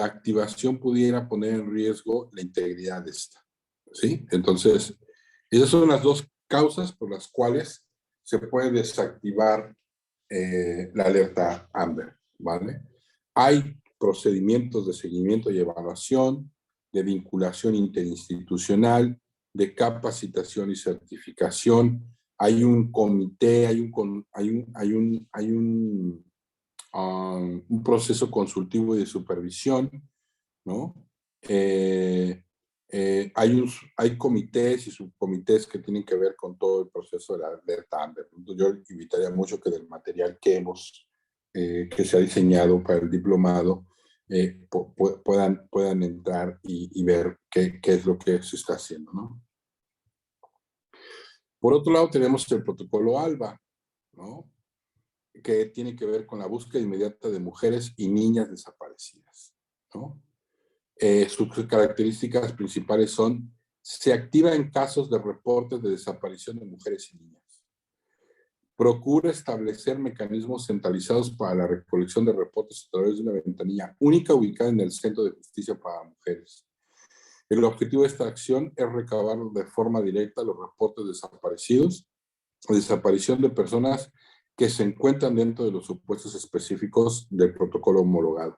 activación pudiera poner en riesgo la integridad de esta, ¿sí? Entonces, esas son las dos causas por las cuales se puede desactivar la alerta AMBER, ¿vale? Hay procedimientos de seguimiento y evaluación, de vinculación interinstitucional, de capacitación y certificación. Hay un comité, hay un proceso consultivo y de supervisión, ¿no? Hay comités y subcomités que tienen que ver con todo el proceso de la alerta AMBER. Yo invitaría mucho que del material que se ha diseñado para el diplomado puedan entrar y ver qué es lo que se está haciendo, ¿no? Por otro lado, tenemos el protocolo ALBA, ¿no? Que tiene que ver con la búsqueda inmediata de mujeres y niñas desaparecidas, ¿no? Sus características principales son: se activa en casos de reportes de desaparición de mujeres y niñas. Procura establecer mecanismos centralizados para la recolección de reportes a través de una ventanilla única ubicada en el Centro de Justicia para Mujeres. El objetivo de esta acción es recabar de forma directa los reportes de desaparecidos o desaparición de personas que se encuentran dentro de los supuestos específicos del protocolo homologado.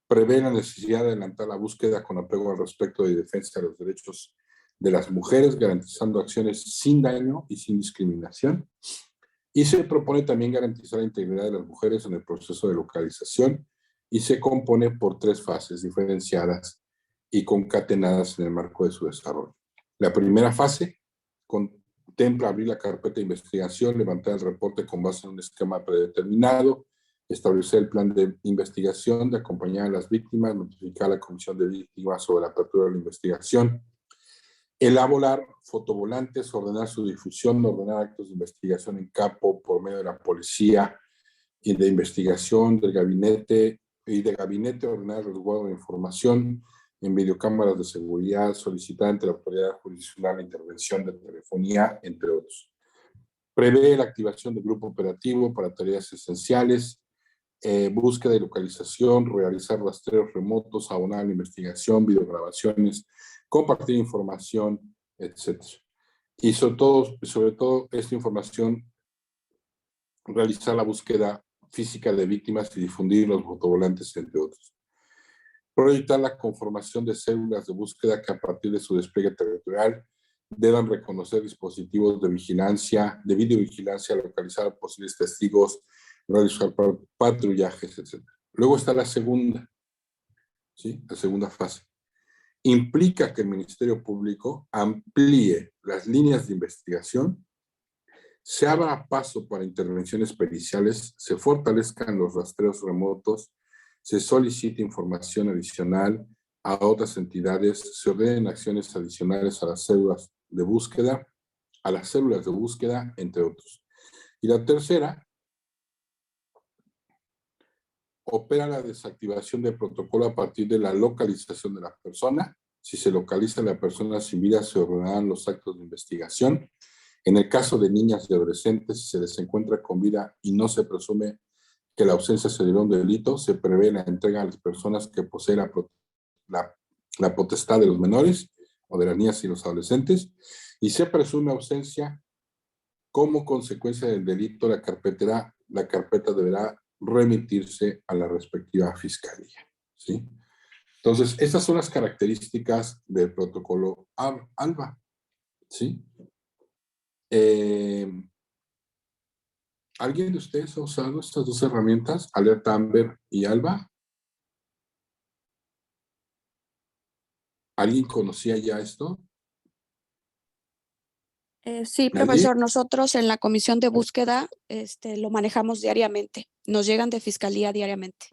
Prevé la necesidad de adelantar la búsqueda con apego al respecto y defensa de los derechos de las mujeres, garantizando acciones sin daño y sin discriminación. Y se propone también garantizar la integridad de las mujeres en el proceso de localización y se compone por 3 fases diferenciadas y concatenadas en el marco de su desarrollo. La primera fase contempla abrir la carpeta de investigación, levantar el reporte con base en un esquema predeterminado, establecer el plan de investigación, de acompañar a las víctimas, notificar a la comisión de víctimas sobre la apertura de la investigación, elaborar fotovolantes, ordenar su difusión, ordenar actos de investigación en campo por medio de la policía y de investigación del gabinete ordenar el resguardo de información en videocámaras de seguridad, solicitar ante la autoridad jurisdiccional la intervención de telefonía, entre otros. Prevé la activación del grupo operativo para tareas esenciales, búsqueda y localización, realizar rastreos remotos, abonar la investigación, videograbaciones, compartir información, etc. Y sobre todo esta información, realizar la búsqueda física de víctimas y difundir los fotovolantes, entre otros. Proyectar la conformación de células de búsqueda que a partir de su despliegue territorial deban reconocer dispositivos de vigilancia, de videovigilancia, localizar posibles testigos, realizar patrullajes, etc. Luego está la segunda, ¿sí? La segunda fase. Implica que el Ministerio Público amplíe las líneas de investigación, se abra paso para intervenciones periciales, se fortalezcan los rastreos remotos, se solicite información adicional a otras entidades, se ordenen acciones adicionales a las células de búsqueda, entre otros. Y la tercera, opera la desactivación del protocolo a partir de la localización de la persona. Si se localiza la persona sin vida, se ordenarán los actos de investigación. En el caso de niñas y adolescentes, si se les encuentra con vida y no se presume que la ausencia se debió a un delito, se prevé la entrega a las personas que poseen la potestad de los menores o de las niñas y los adolescentes, y se presume ausencia como consecuencia del delito, la carpeta deberá remitirse a la respectiva fiscalía, ¿sí? Entonces, estas son las características del protocolo ALBA, ¿sí? ¿Alguien de ustedes ha usado estas 2 herramientas, Alerta Amber y ALBA? ¿Alguien conocía ya esto? Sí, ¿Nadie? profesor, nosotros en la comisión de búsqueda lo manejamos diariamente. Nos llegan de fiscalía diariamente.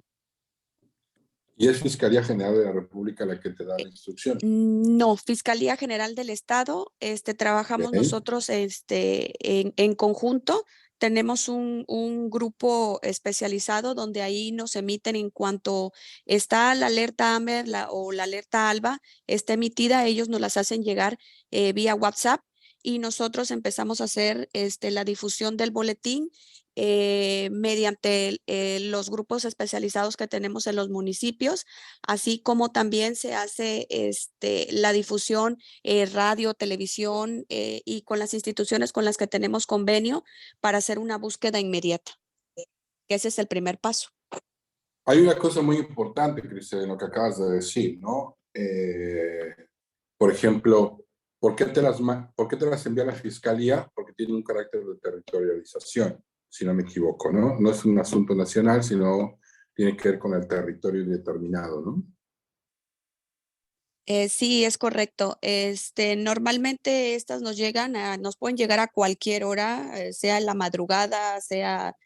Y es Fiscalía General de la República la que te da la instrucción. No, Fiscalía General del Estado, trabajamos ¿Okay? nosotros en conjunto. Tenemos un grupo especializado donde ahí nos emiten en cuanto está la alerta AMBER o la alerta ALBA, está emitida, ellos nos las hacen llegar vía WhatsApp y nosotros empezamos a hacer la difusión del boletín mediante los grupos especializados que tenemos en los municipios, así como también se hace la difusión radio, televisión y con las instituciones con las que tenemos convenio para hacer una búsqueda inmediata, que ese es el primer paso. Hay una cosa muy importante, Cristian, en lo que acabas de decir, ¿no? Por ejemplo, ¿por qué te las envía la Fiscalía? Porque tiene un carácter de territorialización, si no me equivoco, ¿no? No es un asunto nacional, sino tiene que ver con el territorio determinado, ¿no? Sí, es correcto. Normalmente estas nos pueden llegar a cualquier hora, sea en la madrugada, sea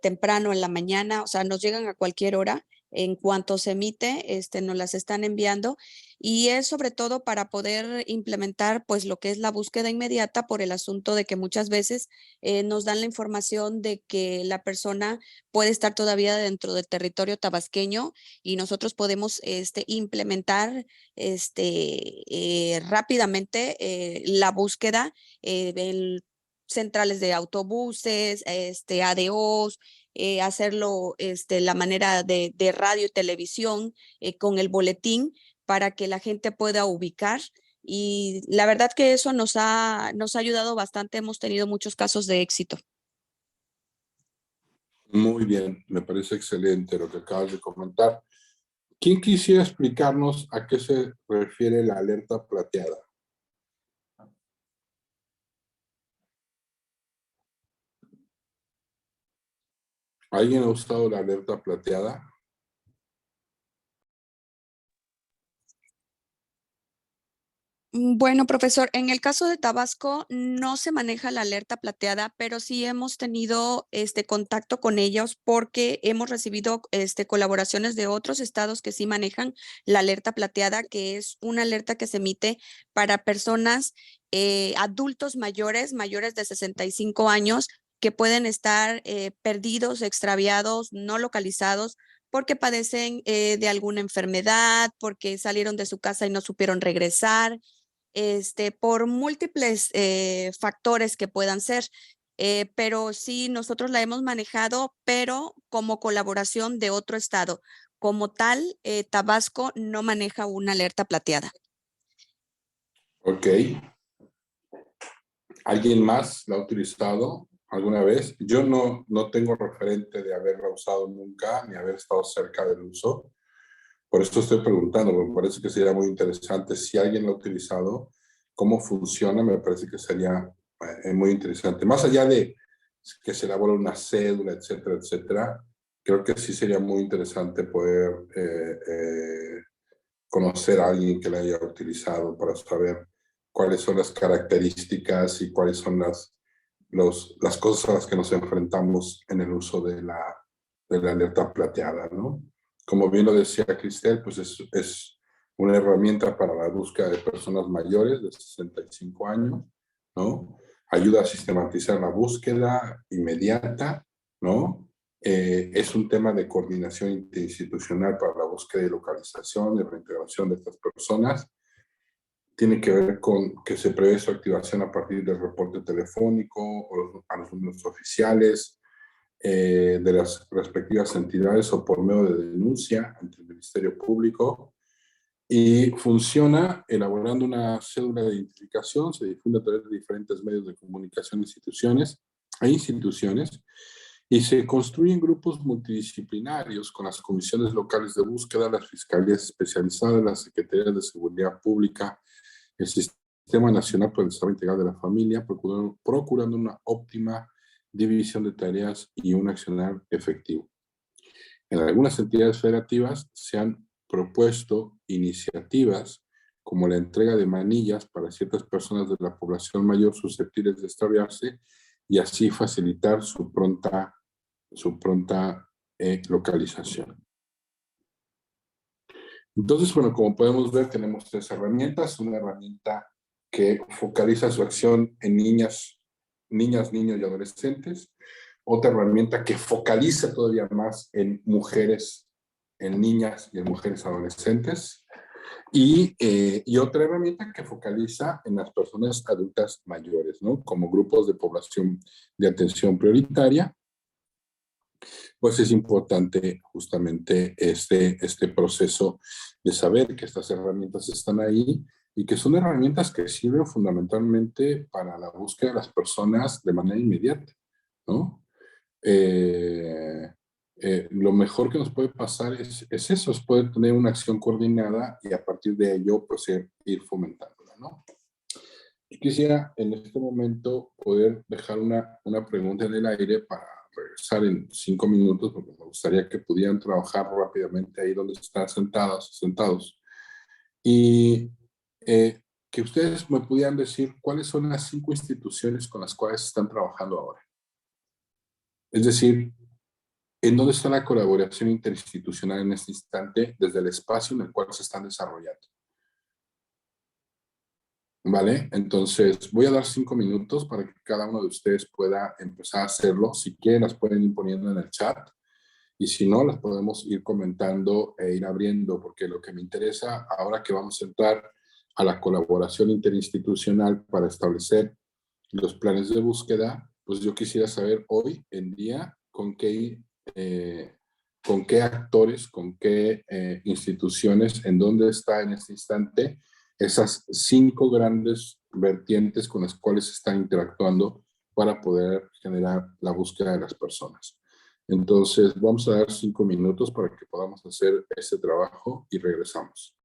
temprano en la mañana, o sea, nos llegan a cualquier hora. En cuanto se emite, nos las están enviando y es sobre todo para poder implementar pues lo que es la búsqueda inmediata por el asunto de que muchas veces nos dan la información de que la persona puede estar todavía dentro del territorio tabasqueño y nosotros podemos implementar rápidamente la búsqueda en centrales de autobuses, ADOs, hacerlo la manera de radio y televisión con el boletín para que la gente pueda ubicar. Y la verdad que eso nos ha ayudado bastante. Hemos tenido muchos casos de éxito. Muy bien, me parece excelente lo que acabas de comentar. ¿Quién quisiera explicarnos a qué se refiere la alerta plateada? ¿Alguien ha usado la alerta plateada? Bueno, profesor, en el caso de Tabasco no se maneja la alerta plateada, pero sí hemos tenido contacto con ellos porque hemos recibido colaboraciones de otros estados que sí manejan la alerta plateada, que es una alerta que se emite para personas, adultos mayores de 65 años, que pueden estar perdidos, extraviados, no localizados porque padecen de alguna enfermedad, porque salieron de su casa y no supieron regresar, por múltiples factores que puedan ser. Pero sí, nosotros la hemos manejado, pero como colaboración de otro estado. Como tal, Tabasco no maneja una alerta plateada. Ok. ¿Alguien más la ha utilizado alguna vez? Yo no tengo referente de haberla usado nunca, ni haber estado cerca del uso. Por eso estoy preguntando, me parece que sería muy interesante. Si alguien lo ha utilizado, cómo funciona, me parece que sería muy interesante. Más allá de que se elabore una cédula, etcétera, etcétera, creo que sí sería muy interesante poder conocer a alguien que la haya utilizado para saber cuáles son las características y cuáles son las cosas a las que nos enfrentamos en el uso de la alerta plateada, ¿no? Como bien lo decía Cristel, pues es una herramienta para la búsqueda de personas mayores de 65 años, ¿no? Ayuda a sistematizar la búsqueda inmediata, ¿no? Es un tema de coordinación interinstitucional para la búsqueda y localización y reintegración de estas personas. Tiene que ver con que se prevé su activación a partir del reporte telefónico o a los números oficiales de las respectivas entidades o por medio de denuncia ante el Ministerio Público. Y funciona elaborando una cédula de identificación, se difunde a través de diferentes medios de comunicación e instituciones, y se construyen grupos multidisciplinarios con las comisiones locales de búsqueda, las fiscalías especializadas, las secretarías de seguridad pública, el Sistema Nacional para el Desarrollo Integral de la Familia, procurando una óptima división de tareas y un accionar efectivo. En algunas entidades federativas se han propuesto iniciativas como la entrega de manillas para ciertas personas de la población mayor susceptibles de extraviarse y así facilitar su pronta localización. Entonces, bueno, como podemos ver, tenemos tres herramientas. Una herramienta que focaliza su acción en niños y adolescentes. Otra herramienta que focaliza todavía más en mujeres, en niñas y en mujeres adolescentes. Y otra herramienta que focaliza en las personas adultas mayores, ¿no? Como grupos de población de atención prioritaria, pues es importante justamente este proceso de saber que estas herramientas están ahí y que son herramientas que sirven fundamentalmente para la búsqueda de las personas de manera inmediata, ¿no? Lo mejor que nos puede pasar es eso, es poder tener una acción coordinada y a partir de ello, pues ir fomentándola, ¿no? Yo quisiera en este momento poder dejar una pregunta en el aire para regresar en 5 minutos, porque me gustaría que pudieran trabajar rápidamente ahí donde están sentados. Y que ustedes me pudieran decir cuáles son las 5 instituciones con las cuales están trabajando ahora. Es decir, ¿en dónde está la colaboración interinstitucional en este instante desde el espacio en el cual se están desarrollando? ¿Vale? Entonces, voy a dar 5 minutos para que cada uno de ustedes pueda empezar a hacerlo. Si quieren, las pueden ir poniendo en el chat. Y si no, las podemos ir comentando e ir abriendo, porque lo que me interesa ahora que vamos a entrar a la colaboración interinstitucional para establecer los planes de búsqueda, pues yo quisiera saber hoy en día con qué actores, con qué instituciones, en dónde está en este instante esas 5 grandes vertientes con las cuales están interactuando para poder generar la búsqueda de las personas. Entonces, vamos a dar 5 minutos para que podamos hacer este trabajo y regresamos.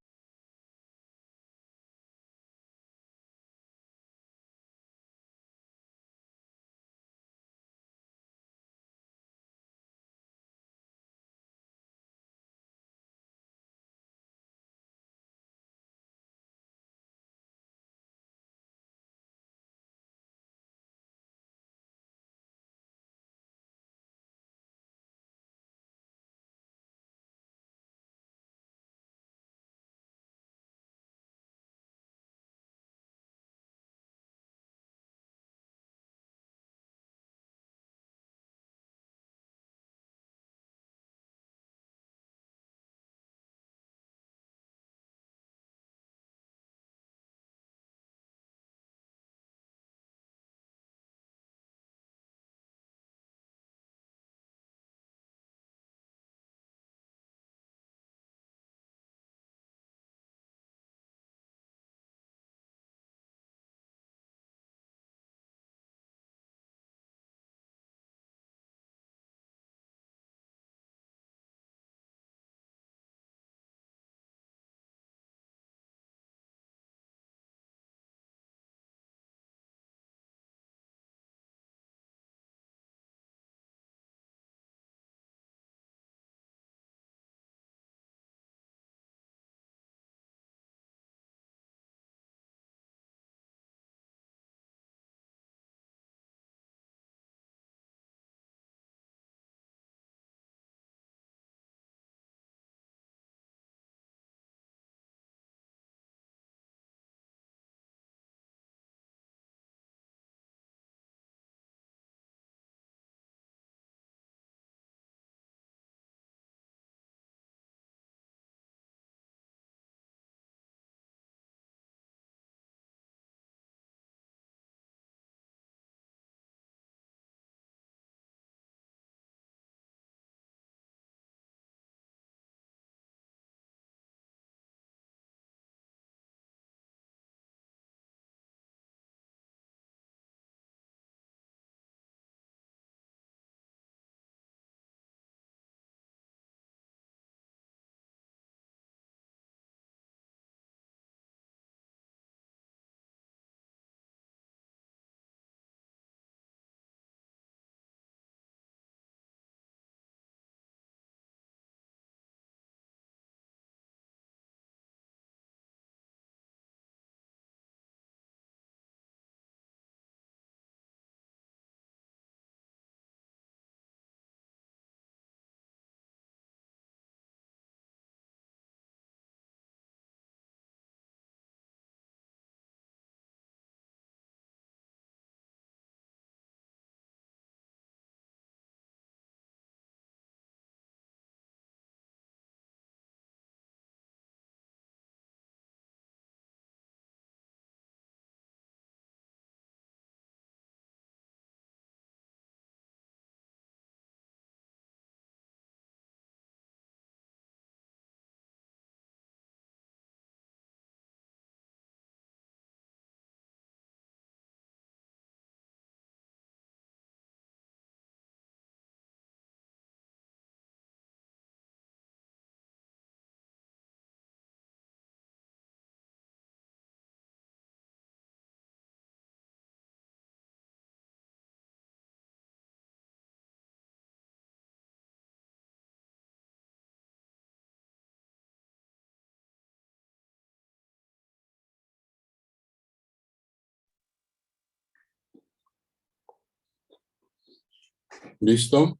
¿Listo?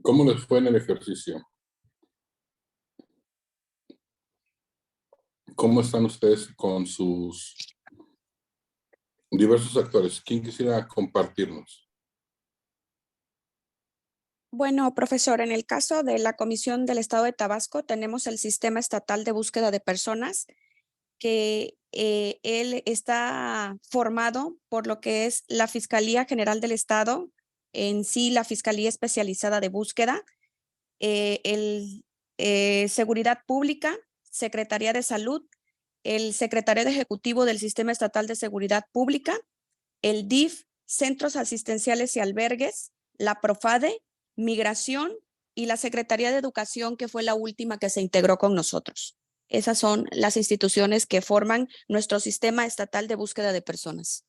¿Cómo les fue en el ejercicio? ¿Cómo están ustedes con sus diversos actores? ¿Quién quisiera compartirnos? Bueno, profesor, en el caso de la Comisión del Estado de Tabasco, tenemos el Sistema Estatal de Búsqueda de Personas, que él está formado por lo que es la Fiscalía General del Estado, en sí la Fiscalía Especializada de Búsqueda, Seguridad Pública, Secretaría de Salud, el Secretario Ejecutivo del Sistema Estatal de Seguridad Pública, el DIF, Centros Asistenciales y Albergues, la Profade, Migración y la Secretaría de Educación, que fue la última que se integró con nosotros. Esas son las instituciones que forman nuestro Sistema Estatal de Búsqueda de Personas.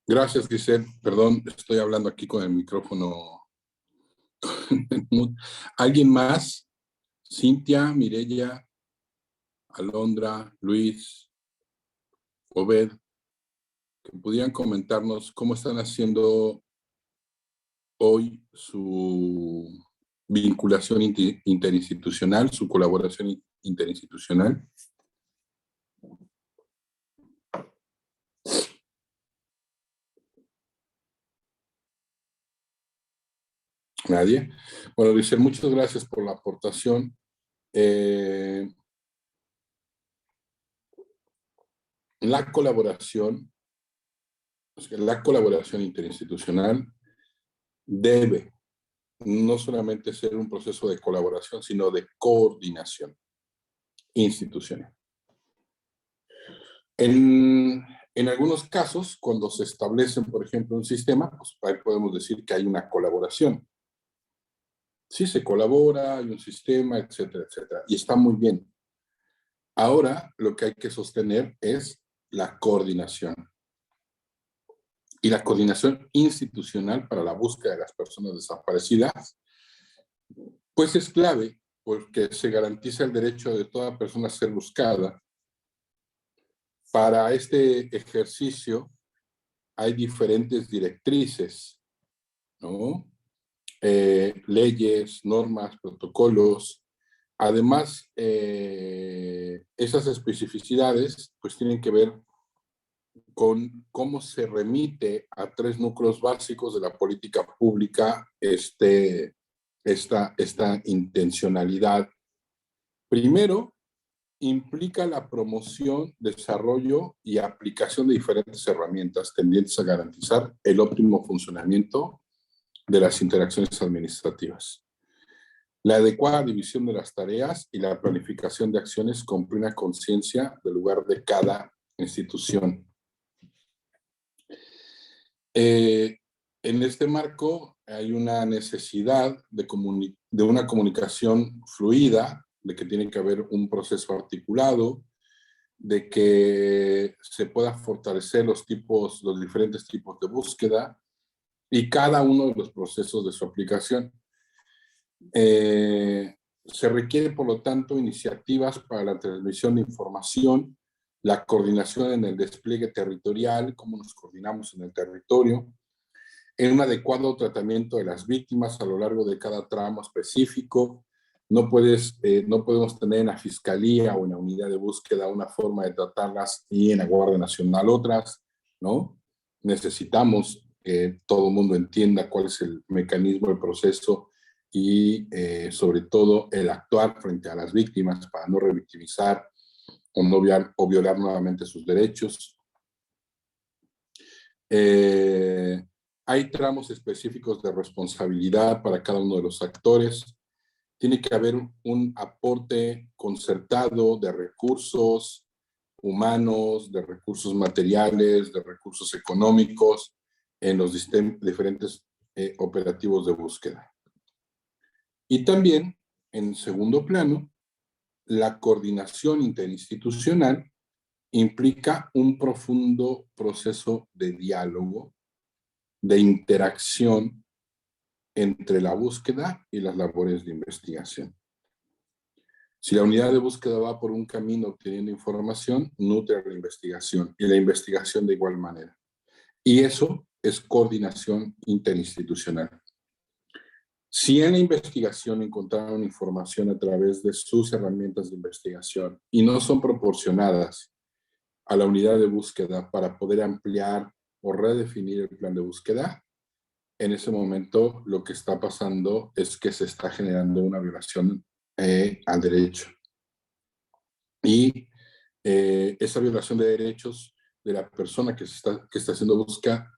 Gracias, Giselle. Perdón, estoy hablando aquí con el micrófono. ¿Alguien más? Cintia, Mireya, Alondra, Luis, Obed, que pudieran comentarnos cómo están haciendo hoy su vinculación interinstitucional, su colaboración interinstitucional. Nadie. Bueno, Giselle, muchas gracias por la aportación. La colaboración interinstitucional debe no solamente ser un proceso de colaboración, sino de coordinación institucional. En algunos casos, cuando se establece, por ejemplo, un sistema, pues ahí podemos decir que hay una colaboración. Sí, se colabora, hay un sistema, etcétera, etcétera. Y está muy bien. Ahora, lo que hay que sostener es la coordinación. Y la coordinación institucional para la búsqueda de las personas desaparecidas, pues es clave porque se garantiza el derecho de toda persona a ser buscada. Para este ejercicio hay diferentes directrices, ¿no? Leyes, normas, protocolos. Además, esas especificidades pues tienen que ver con cómo se remite a 3 núcleos básicos de la política pública esta intencionalidad. Primero, implica la promoción, desarrollo y aplicación de diferentes herramientas tendientes a garantizar el óptimo funcionamiento de las interacciones administrativas. La adecuada división de las tareas y la planificación de acciones con plena conciencia del lugar de cada institución. En este marco hay una necesidad de una comunicación fluida, de que tiene que haber un proceso articulado, de que se pueda fortalecer los diferentes tipos de búsqueda y cada uno de los procesos de su aplicación. Se requiere, por lo tanto, iniciativas para la transmisión de información, la coordinación en el despliegue territorial, cómo nos coordinamos en el territorio, en un adecuado tratamiento de las víctimas a lo largo de cada tramo específico. No podemos tener en la fiscalía o en la unidad de búsqueda una forma de tratarlas y en la Guardia Nacional otras, ¿no? Necesitamos que todo el mundo entienda cuál es el mecanismo, el proceso y sobre todo el actuar frente a las víctimas para no revictimizar o violar nuevamente sus derechos. Hay tramos específicos de responsabilidad para cada uno de los actores. Tiene que haber un aporte concertado de recursos humanos, de recursos materiales, de recursos económicos en los diferentes operativos de búsqueda. Y también, en segundo plano, la coordinación interinstitucional implica un profundo proceso de diálogo, de interacción entre la búsqueda y las labores de investigación. Si la unidad de búsqueda va por un camino obteniendo información, nutre la investigación y la investigación de igual manera. Y eso es coordinación interinstitucional. Si en la investigación encontraron información a través de sus herramientas de investigación y no son proporcionadas a la unidad de búsqueda para poder ampliar o redefinir el plan de búsqueda, en ese momento lo que está pasando es que se está generando una violación al derecho. Y esa violación de derechos de la persona que está siendo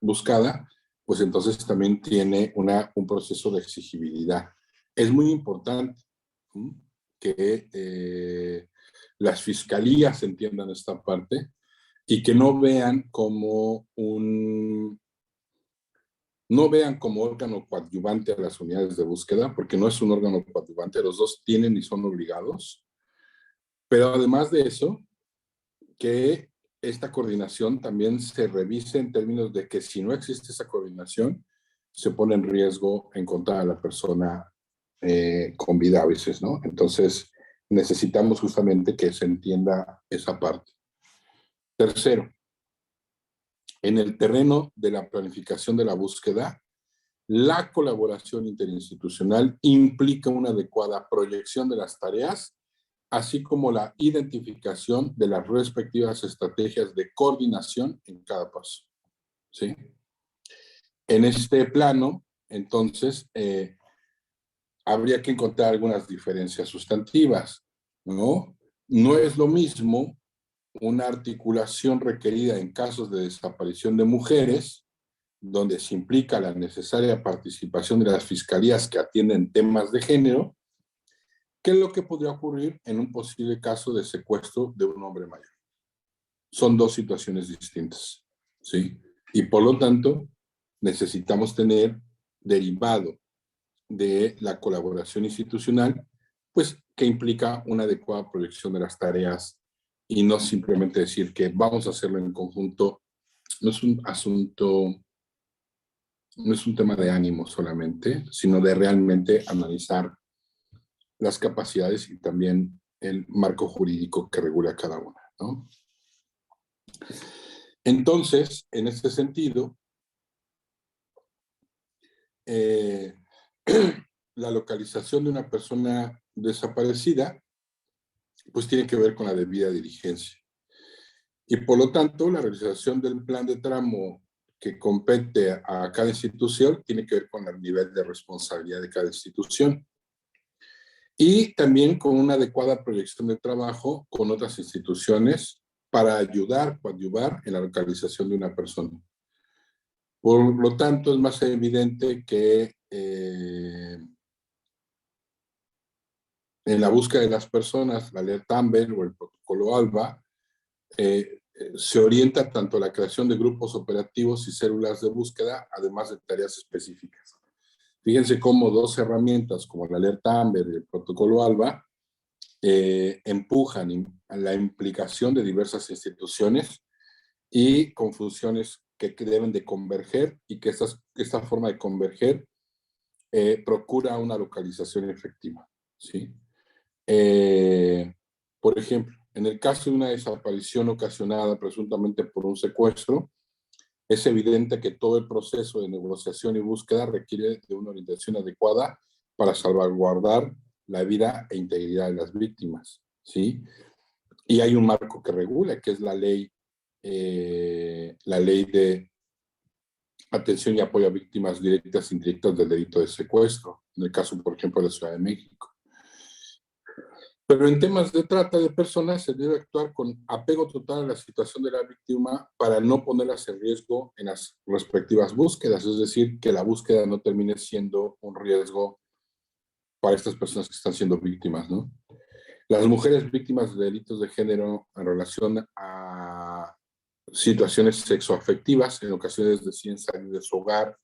buscada, pues entonces también tiene un proceso de exigibilidad. Es muy importante que las fiscalías entiendan esta parte y que no vean como órgano coadyuvante a las unidades de búsqueda, porque no es un órgano coadyuvante, los dos tienen y son obligados. Pero además de eso, que esta coordinación también se revise en términos de que si no existe esa coordinación, se pone en riesgo encontrar a la persona con vida a veces, ¿no? Entonces, necesitamos justamente que se entienda esa parte. Tercero, en el terreno de la planificación de la búsqueda, la colaboración interinstitucional implica una adecuada proyección de las tareas, así como la identificación de las respectivas estrategias de coordinación en cada paso. ¿Sí? En este plano, entonces, habría que encontrar algunas diferencias sustantivas, ¿no? No es lo mismo una articulación requerida en casos de desaparición de mujeres, donde se implica la necesaria participación de las fiscalías que atienden temas de género, que es lo que podría ocurrir en un posible caso de secuestro de un hombre mayor. Son dos situaciones distintas, ¿sí? Y por lo tanto, necesitamos tener derivado de la colaboración institucional, pues que implica una adecuada proyección de las tareas y no simplemente decir que vamos a hacerlo en conjunto. No es un asunto, no es un tema de ánimo solamente, sino de realmente analizar las capacidades y también el marco jurídico que regula cada una, ¿no? Entonces, en este sentido, la localización de una persona desaparecida, pues tiene que ver con la debida diligencia. Y por lo tanto, la realización del plan de tramo que compete a cada institución tiene que ver con el nivel de responsabilidad de cada institución. Y también con una adecuada proyección de trabajo con otras instituciones para coadyuvar en la localización de una persona. Por lo tanto, es más evidente que en la búsqueda de las personas, la alerta AMBER o el protocolo ALBA, se orienta tanto a la creación de grupos operativos y células de búsqueda, además de tareas específicas. Fíjense cómo dos herramientas como la alerta AMBER y el protocolo ALBA empujan a la implicación de diversas instituciones y con funciones que deben de converger y que esta forma de converger procura una localización efectiva, ¿sí? Por ejemplo, en el caso de una desaparición ocasionada presuntamente por un secuestro, es evidente que todo el proceso de negociación y búsqueda requiere de una orientación adecuada para salvaguardar la vida e integridad de las víctimas, ¿sí? Y hay un marco que regula, que es la ley de atención y apoyo a víctimas directas e indirectas del delito de secuestro, en el caso, por ejemplo, de la Ciudad de México. Pero en temas de trata de personas se debe actuar con apego total a la situación de la víctima para no ponerlas en riesgo en las respectivas búsquedas, es decir, que la búsqueda no termine siendo un riesgo para estas personas que están siendo víctimas, ¿no? Las mujeres víctimas de delitos de género en relación a situaciones sexoafectivas en ocasiones deciden salir de su hogar,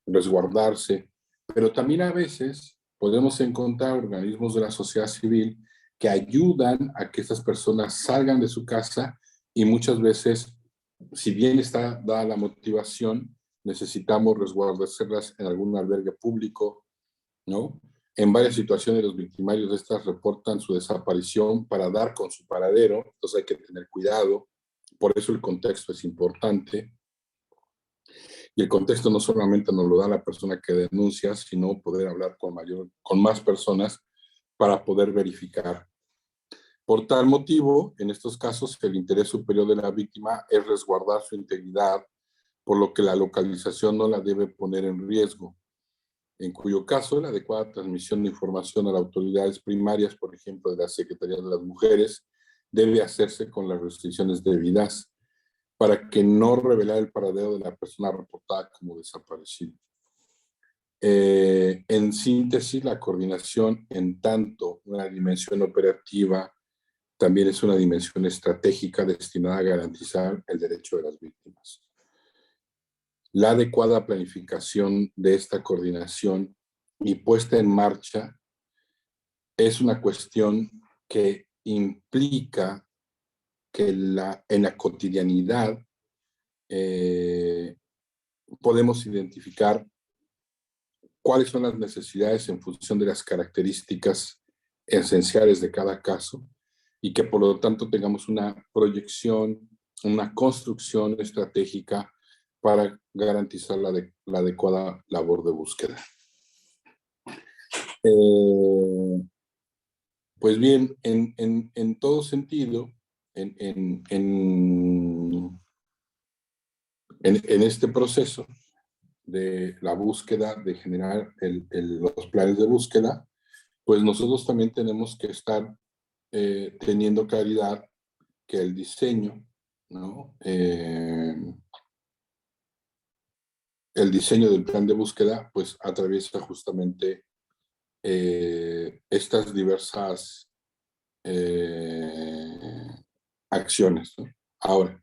resguardarse, pero también a veces podemos encontrar organismos de la sociedad civil que ayudan a que estas personas salgan de su casa y muchas veces, si bien está dada la motivación, necesitamos resguardarlas en algún albergue público, ¿no? En varias situaciones los victimarios de estas reportan su desaparición para dar con su paradero, entonces hay que tener cuidado, por eso el contexto es importante. Y el contexto no solamente nos lo da la persona que denuncia, sino poder hablar con más personas para poder verificar. Por tal motivo, en estos casos, el interés superior de la víctima es resguardar su integridad, por lo que la localización no la debe poner en riesgo, en cuyo caso la adecuada transmisión de información a las autoridades primarias, por ejemplo, de la Secretaría de las Mujeres, debe hacerse con las restricciones debidas para que no revelar el paradero de la persona reportada como desaparecida. En síntesis, la coordinación en tanto una dimensión operativa también es una dimensión estratégica destinada a garantizar el derecho de las víctimas. La adecuada planificación de esta coordinación y puesta en marcha es una cuestión que implica que en la cotidianidad podemos identificar cuáles son las necesidades en función de las características esenciales de cada caso y que por lo tanto tengamos una proyección, una construcción estratégica para garantizar la adecuada labor de búsqueda. Pues bien, en todo sentido, en este proceso de la búsqueda, de generar los planes de búsqueda, pues nosotros también tenemos que estar teniendo claridad que el diseño, ¿no? El diseño del plan de búsqueda, pues atraviesa justamente estas diversas acciones, ¿no? Ahora,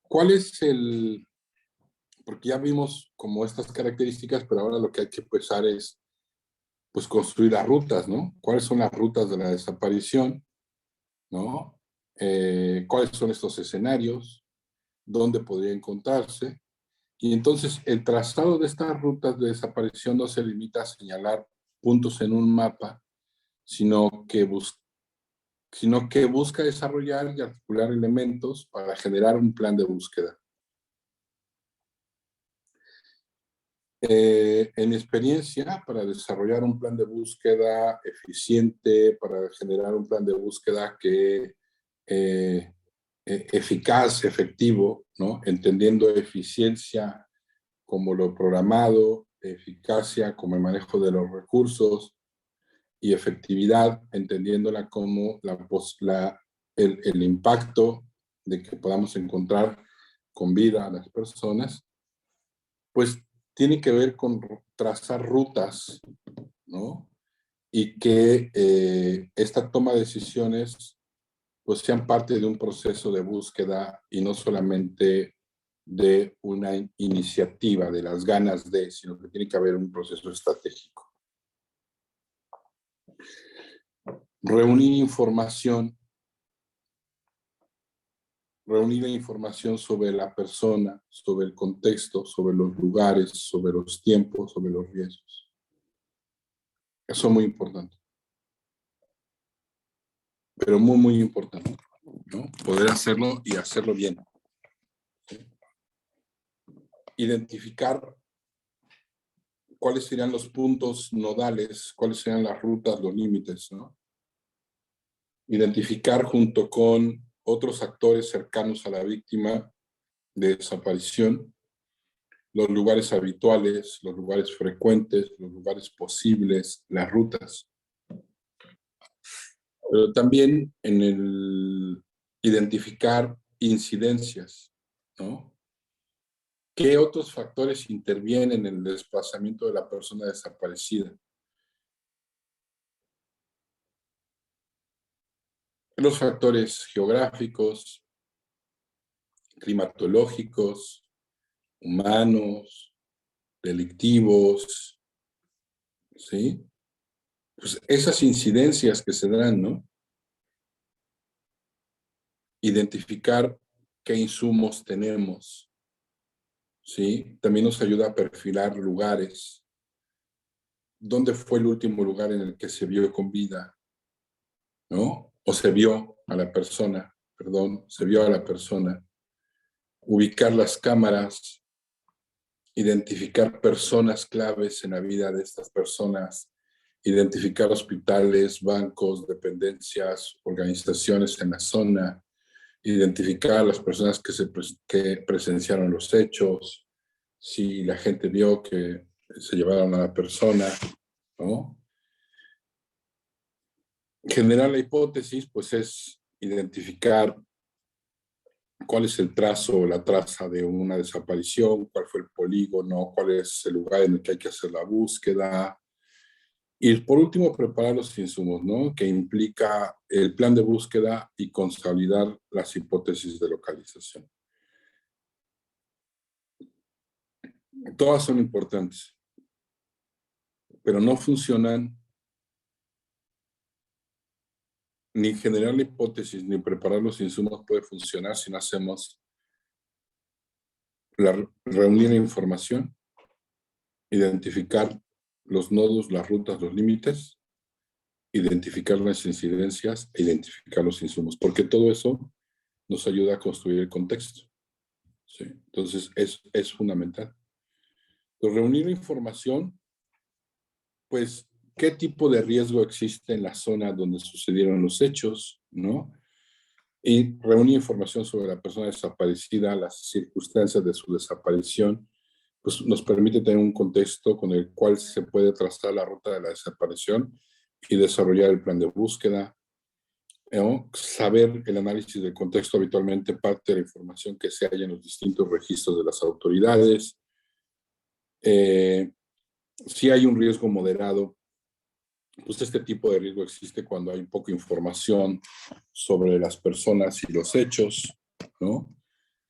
¿cuál es porque ya vimos como estas características, pero ahora lo que hay que empezar es pues construir las rutas, ¿no? ¿Cuáles son las rutas de la desaparición? ¿No? ¿Cuáles son estos escenarios? ¿Dónde podría encontrarse? Y entonces el trazado de estas rutas de desaparición no se limita a señalar puntos en un mapa, sino que busca desarrollar y articular elementos para generar un plan de búsqueda. En mi experiencia, para desarrollar un plan de búsqueda eficiente, para generar un plan de búsqueda que eficaz, efectivo, ¿no? Entendiendo eficiencia como lo programado, eficacia como el manejo de los recursos y efectividad, entendiéndola como el impacto de que podamos encontrar con vida a las personas, pues tiene que ver con trazar rutas, ¿no? Y que esta toma de decisiones pues sean parte de un proceso de búsqueda y no solamente de una iniciativa, de las ganas de, sino que tiene que haber un proceso estratégico. Reunir la información sobre la persona, sobre el contexto, sobre los lugares, sobre los tiempos, sobre los riesgos. Eso es muy importante. Pero muy, muy importante, ¿no? Poder hacerlo y hacerlo bien. ¿Sí? Identificar cuáles serían los puntos nodales, cuáles serían las rutas, los límites, ¿no? Identificar junto con otros actores cercanos a la víctima de desaparición los lugares habituales, los lugares frecuentes, los lugares posibles, las rutas. pero también en el identificar incidencias, ¿no? ¿Qué otros factores intervienen en el desplazamiento de la persona desaparecida? Los factores geográficos, climatológicos, humanos, delictivos, ¿sí? Pues esas incidencias que se dan, ¿no? Identificar qué insumos tenemos, ¿sí? También nos ayuda a perfilar lugares. ¿Dónde fue el último lugar en el que se vio con vida? ¿No? O se vio a la persona, perdón, se vio a la persona. Ubicar las cámaras, identificar personas claves en la vida de estas personas, identificar hospitales, bancos, dependencias, organizaciones en la zona, identificar a las personas que presenciaron los hechos, si la gente vio que se llevaron a la persona, ¿no? Generar la hipótesis, pues es identificar cuál es el trazo o la traza de una desaparición, cuál fue el polígono, cuál es el lugar en el que hay que hacer la búsqueda. Y por último, preparar los insumos, ¿no? Que implica el plan de búsqueda y consolidar las hipótesis de localización. Todas son importantes, pero no funcionan ni generar la hipótesis ni preparar los insumos puede funcionar si no hacemos reunir la información, identificar los nodos, las rutas, los límites, identificar las incidencias e identificar los insumos, porque todo eso nos ayuda a construir el contexto. ¿Sí? Entonces, es fundamental. Entonces, reunir información, pues, ¿qué tipo de riesgo existe en la zona donde sucedieron los hechos? ¿No? Y reunir información sobre la persona desaparecida, las circunstancias de su desaparición, pues nos permite tener un contexto con el cual se puede trazar la ruta de la desaparición y desarrollar el plan de búsqueda, ¿no? Saber el análisis del contexto habitualmente parte de la información que se halla en los distintos registros de las autoridades. Si hay un riesgo moderado, pues este tipo de riesgo existe cuando hay poca información sobre las personas y los hechos, ¿no?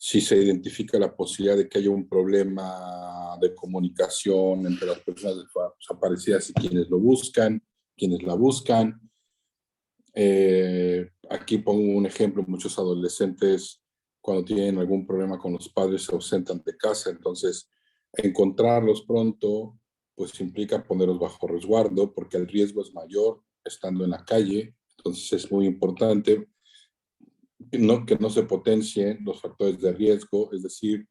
Si se identifica la posibilidad de que haya un problema de comunicación entre las personas desaparecidas y quienes lo buscan, quienes la buscan. Aquí pongo un ejemplo, muchos adolescentes cuando tienen algún problema con los padres se ausentan de casa, entonces encontrarlos pronto pues implica ponerlos bajo resguardo porque el riesgo es mayor estando en la calle, entonces es muy importante que no se potencien los factores de riesgo, es decir,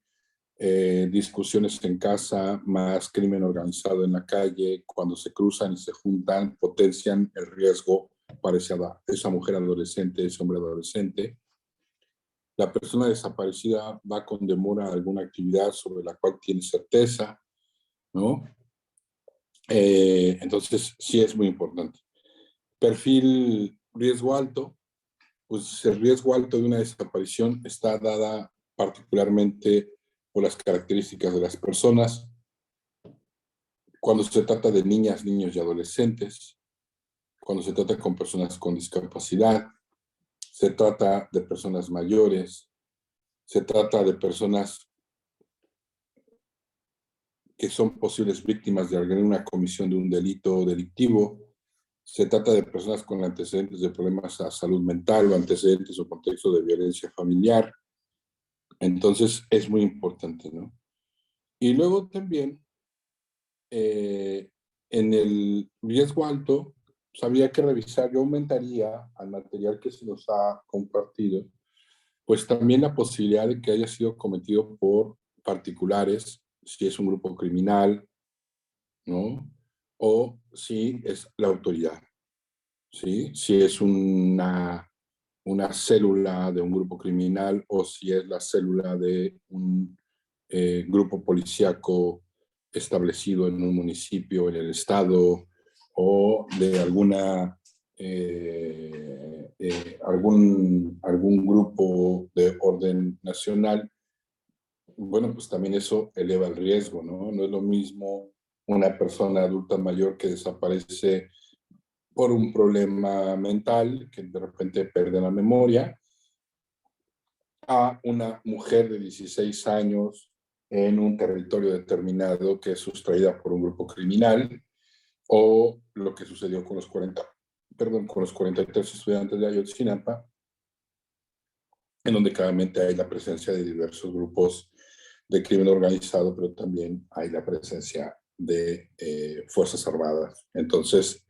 discusiones en casa, más crimen organizado en la calle, cuando se cruzan y se juntan, potencian el riesgo para esa mujer adolescente, ese hombre adolescente. La persona desaparecida va con demora a alguna actividad sobre la cual tiene certeza, ¿no? Entonces, sí es muy importante. Perfil riesgo alto, pues el riesgo alto de una desaparición está dada particularmente por las características de las personas. Cuando se trata de niñas, niños y adolescentes, cuando se trata con personas con discapacidad, se trata de personas mayores, se trata de personas que son posibles víctimas de alguna comisión de un delito delictivo, se trata de personas con antecedentes de problemas a salud mental o antecedentes o contexto de violencia familiar. Entonces es muy importante, ¿no? Y luego también en el riesgo alto, pues habría que revisar, yo aumentaría al material que se nos ha compartido, pues también la posibilidad de que haya sido cometido por particulares, si es un grupo criminal, ¿no? O si es la autoridad, ¿sí? Si es una célula de un grupo criminal o si es la célula de un grupo policíaco establecido en un municipio, en el estado, o de alguna algún grupo de orden nacional, bueno, pues también eso eleva el riesgo, ¿no? No es lo mismo una persona adulta mayor que desaparece por un problema mental, que de repente pierde la memoria, a una mujer de 16 años en un territorio determinado que es sustraída por un grupo criminal, o lo que sucedió con con los 43 estudiantes de Ayotzinapa, en donde claramente hay la presencia de diversos grupos de crimen organizado, pero también hay la presencia de Fuerzas Armadas. Entonces,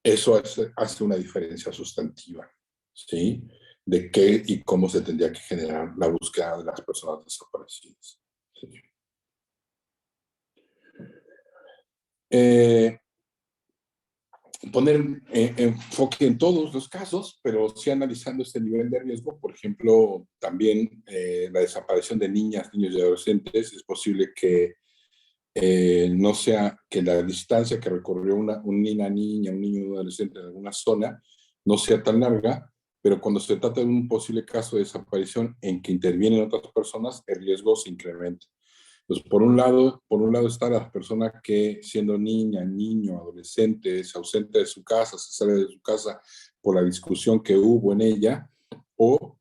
eso hace una diferencia sustantiva, ¿sí? De qué y cómo se tendría que generar la búsqueda de las personas desaparecidas. ¿Sí? Poner enfoque en todos los casos, pero sí analizando este nivel de riesgo. Por ejemplo, también la desaparición de niñas, niños y adolescentes, es posible que no sea que la distancia que recorrió una niña, un niño o un adolescente en alguna zona no sea tan larga, pero cuando se trata de un posible caso de desaparición en que intervienen otras personas, el riesgo se incrementa. Entonces, por un lado está la persona que siendo niña, niño, adolescente, se ausenta de su casa, se sale de su casa por la discusión que hubo en ella, o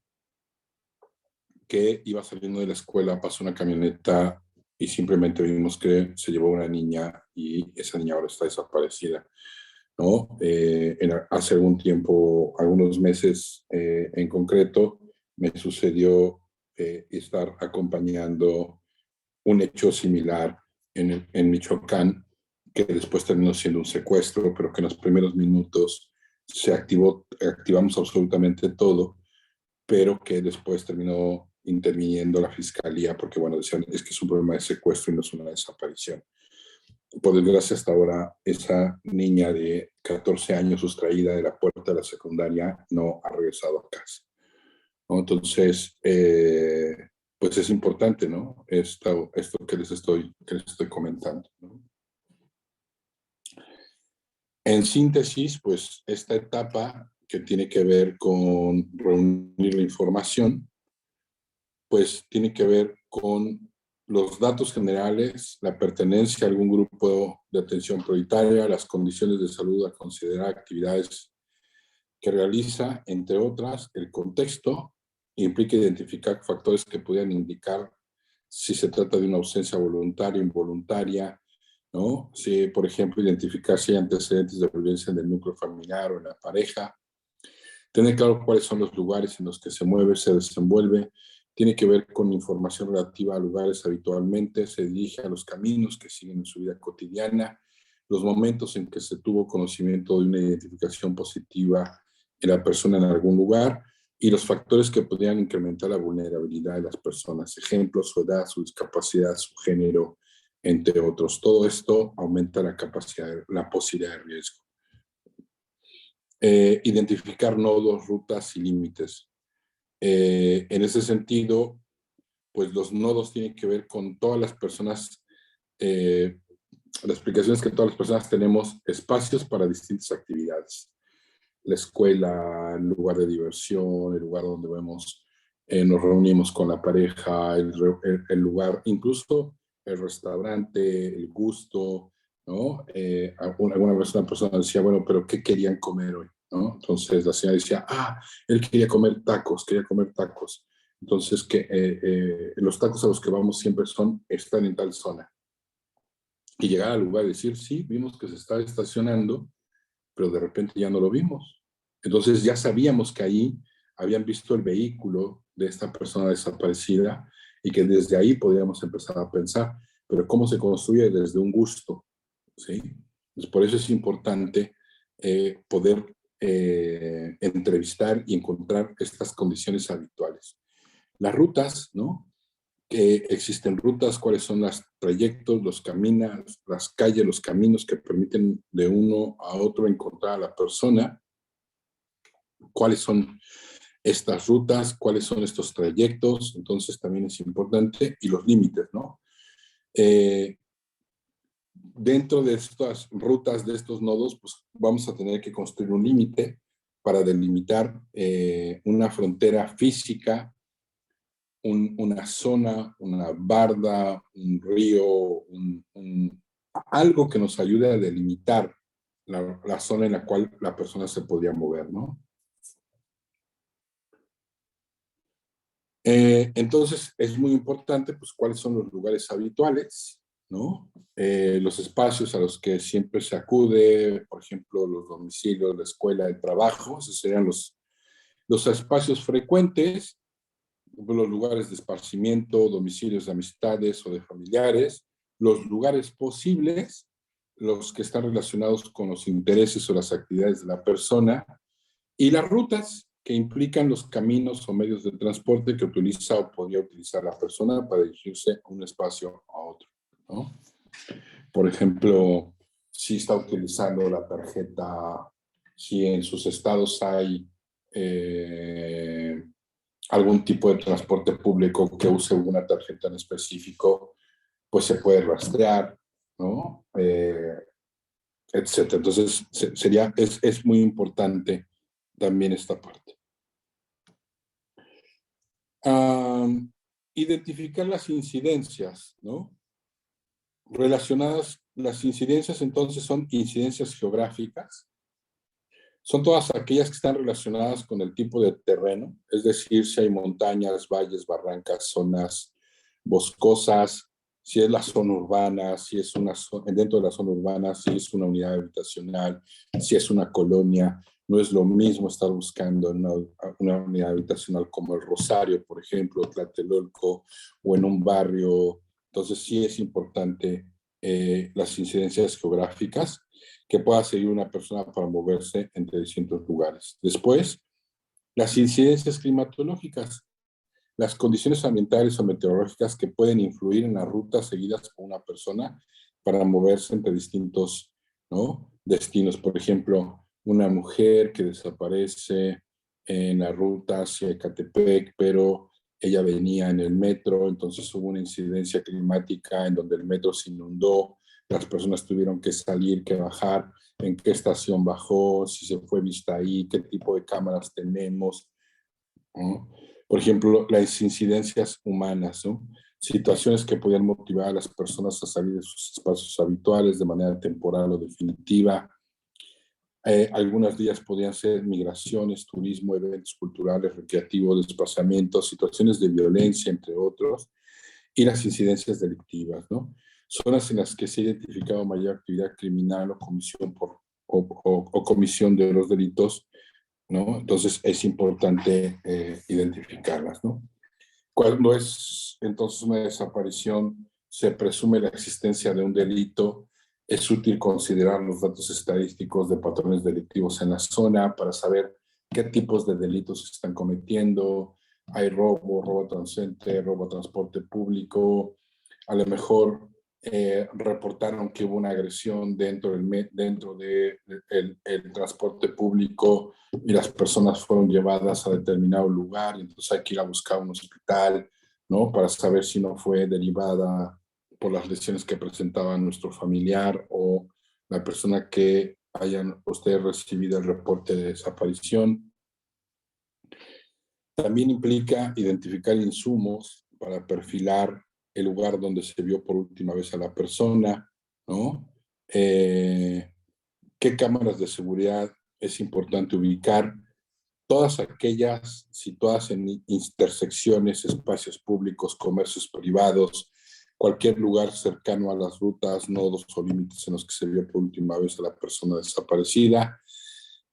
que iba saliendo de la escuela, pasó una camioneta y simplemente vimos que se llevó una niña y esa niña ahora está desaparecida, ¿no? Hace algún tiempo, algunos meses en concreto, me sucedió estar acompañando un hecho similar en Michoacán, que después terminó siendo un secuestro, pero que en los primeros minutos activamos absolutamente todo, pero que después terminó interviniendo la fiscalía, porque bueno, decían, es que es un problema de secuestro y no es una desaparición. Por desgracia, hasta ahora, esa niña de 14 años sustraída de la puerta de la secundaria no ha regresado a casa, ¿no? Entonces, pues es importante, ¿no? Esto que les estoy comentando, ¿no? En síntesis, pues esta etapa que tiene que ver con reunir la información, pues tiene que ver con los datos generales, la pertenencia a algún grupo de atención prioritaria, las condiciones de salud a considerar, actividades que realiza, entre otras, el contexto, implica identificar factores que pudieran indicar si se trata de una ausencia voluntaria o involuntaria, ¿no? Si, por ejemplo, identificar si hay antecedentes de violencia en el núcleo familiar o en la pareja, tener claro cuáles son los lugares en los que se mueve, se desenvuelve, tiene que ver con información relativa a lugares habitualmente, se dirige a los caminos que siguen en su vida cotidiana, los momentos en que se tuvo conocimiento de una identificación positiva en la persona en algún lugar y los factores que podrían incrementar la vulnerabilidad de las personas, ejemplos, su edad, su discapacidad, su género, entre otros. Todo esto aumenta la capacidad, la posibilidad de riesgo. Identificar nodos, rutas y límites. En ese sentido, pues los nodos tienen que ver con todas las personas, la explicación es que todas las personas tenemos espacios para distintas actividades. La escuela, el lugar de diversión, el lugar donde nos reunimos con la pareja, el lugar, incluso el restaurante, el gusto, ¿no? Alguna vez una persona decía, bueno, pero ¿qué querían comer hoy? ¿No? Entonces la señora decía, él quería comer tacos. Entonces, los tacos a los que vamos siempre están en tal zona. Y llegar al lugar y decir, sí, vimos que se estaba estacionando, pero de repente ya no lo vimos. Entonces ya sabíamos que ahí habían visto el vehículo de esta persona desaparecida y que desde ahí podíamos empezar a pensar, pero ¿cómo se construye desde un gusto? ¿Sí? Pues por eso es importante poder entrevistar y encontrar estas condiciones habituales. Las rutas, ¿no? Que existen rutas, cuáles son los trayectos, los caminos, las calles, los caminos que permiten de uno a otro encontrar a la persona, cuáles son estas rutas, cuáles son estos trayectos, entonces también es importante, y los límites, ¿no? Dentro de estas rutas, de estos nodos, pues vamos a tener que construir un límite para delimitar una frontera física, una zona, una barda, un río, algo que nos ayude a delimitar la zona en la cual la persona se podía mover, ¿no? Entonces, es muy importante, pues, cuáles son los lugares habituales, ¿no? Los espacios a los que siempre se acude, por ejemplo, los domicilios, la escuela, el trabajo, esos serían los espacios frecuentes, los lugares de esparcimiento, domicilios de amistades o de familiares, los lugares posibles, los que están relacionados con los intereses o las actividades de la persona, y las rutas que implican los caminos o medios de transporte que utiliza o podría utilizar la persona para dirigirse a un espacio a otro, ¿no? Por ejemplo, si está utilizando la tarjeta, si en sus estados hay algún tipo de transporte público que use una tarjeta en específico, pues se puede rastrear, ¿no? Etcétera. Entonces, es muy importante también esta parte. Identificar las incidencias, ¿no? Relacionadas, las incidencias entonces son incidencias geográficas, son todas aquellas que están relacionadas con el tipo de terreno, es decir, si hay montañas, valles, barrancas, zonas boscosas, si es la zona urbana, si es dentro de la zona urbana, si es una unidad habitacional, si es una colonia. No es lo mismo estar buscando una unidad habitacional como el Rosario, por ejemplo, Tlatelolco, o en un barrio. Entonces sí es importante las incidencias geográficas que pueda seguir una persona para moverse entre distintos lugares. Después, las incidencias climatológicas, las condiciones ambientales o meteorológicas que pueden influir en las rutas seguidas por una persona para moverse entre distintos, ¿no?, destinos. Por ejemplo, una mujer que desaparece en la ruta hacia Ecatepec, pero ella venía en el metro, entonces hubo una incidencia climática en donde el metro se inundó, las personas tuvieron que salir, que bajar, en qué estación bajó, si se fue vista ahí, qué tipo de cámaras tenemos, ¿no? Por ejemplo, las incidencias humanas, ¿no? Situaciones que podían motivar a las personas a salir de sus espacios habituales de manera temporal o definitiva. Algunos días podían ser migraciones, turismo, eventos culturales, recreativos, desplazamientos, situaciones de violencia, entre otros, y las incidencias delictivas, ¿no? Zonas en las que se ha identificado mayor actividad criminal o comisión de los delitos, ¿no? Entonces es importante identificarlas, ¿no? Cuando es entonces una desaparición, se presume la existencia de un delito, es útil considerar los datos estadísticos de patrones delictivos en la zona para saber qué tipos de delitos se están cometiendo. Hay robo transeúnte, robo a transporte público, a lo mejor reportaron que hubo una agresión dentro de el transporte público y las personas fueron llevadas a determinado lugar, y entonces hay que ir a buscar un hospital, ¿no? Para saber si no fue derivada por las lesiones que presentaba nuestro familiar o la persona que hayan ustedes recibido el reporte de desaparición. También implica identificar insumos para perfilar el lugar donde se vio por última vez a la persona, ¿no? ¿Qué cámaras de seguridad es importante ubicar? Todas aquellas situadas en intersecciones, espacios públicos, comercios privados, cualquier lugar cercano a las rutas, nodos o límites en los que se vio por última vez a la persona desaparecida.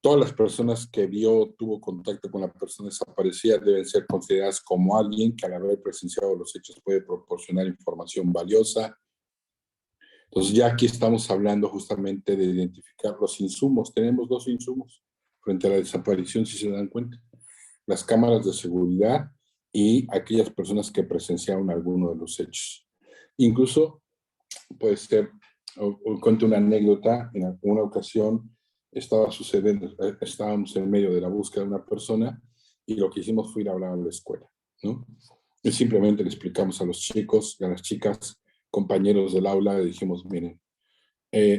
Todas las personas que tuvo contacto con la persona desaparecida deben ser consideradas como alguien que al haber presenciado los hechos puede proporcionar información valiosa. Entonces ya aquí estamos hablando justamente de identificar los insumos. Tenemos dos insumos frente a la desaparición, si se dan cuenta: las cámaras de seguridad y aquellas personas que presenciaron alguno de los hechos. Incluso puede ser, o cuento una anécdota. En alguna ocasión estábamos en medio de la búsqueda de una persona y lo que hicimos fue ir a hablar a la escuela, ¿no? Y simplemente le explicamos a los chicos y a las chicas, compañeros del aula, le dijimos: miren,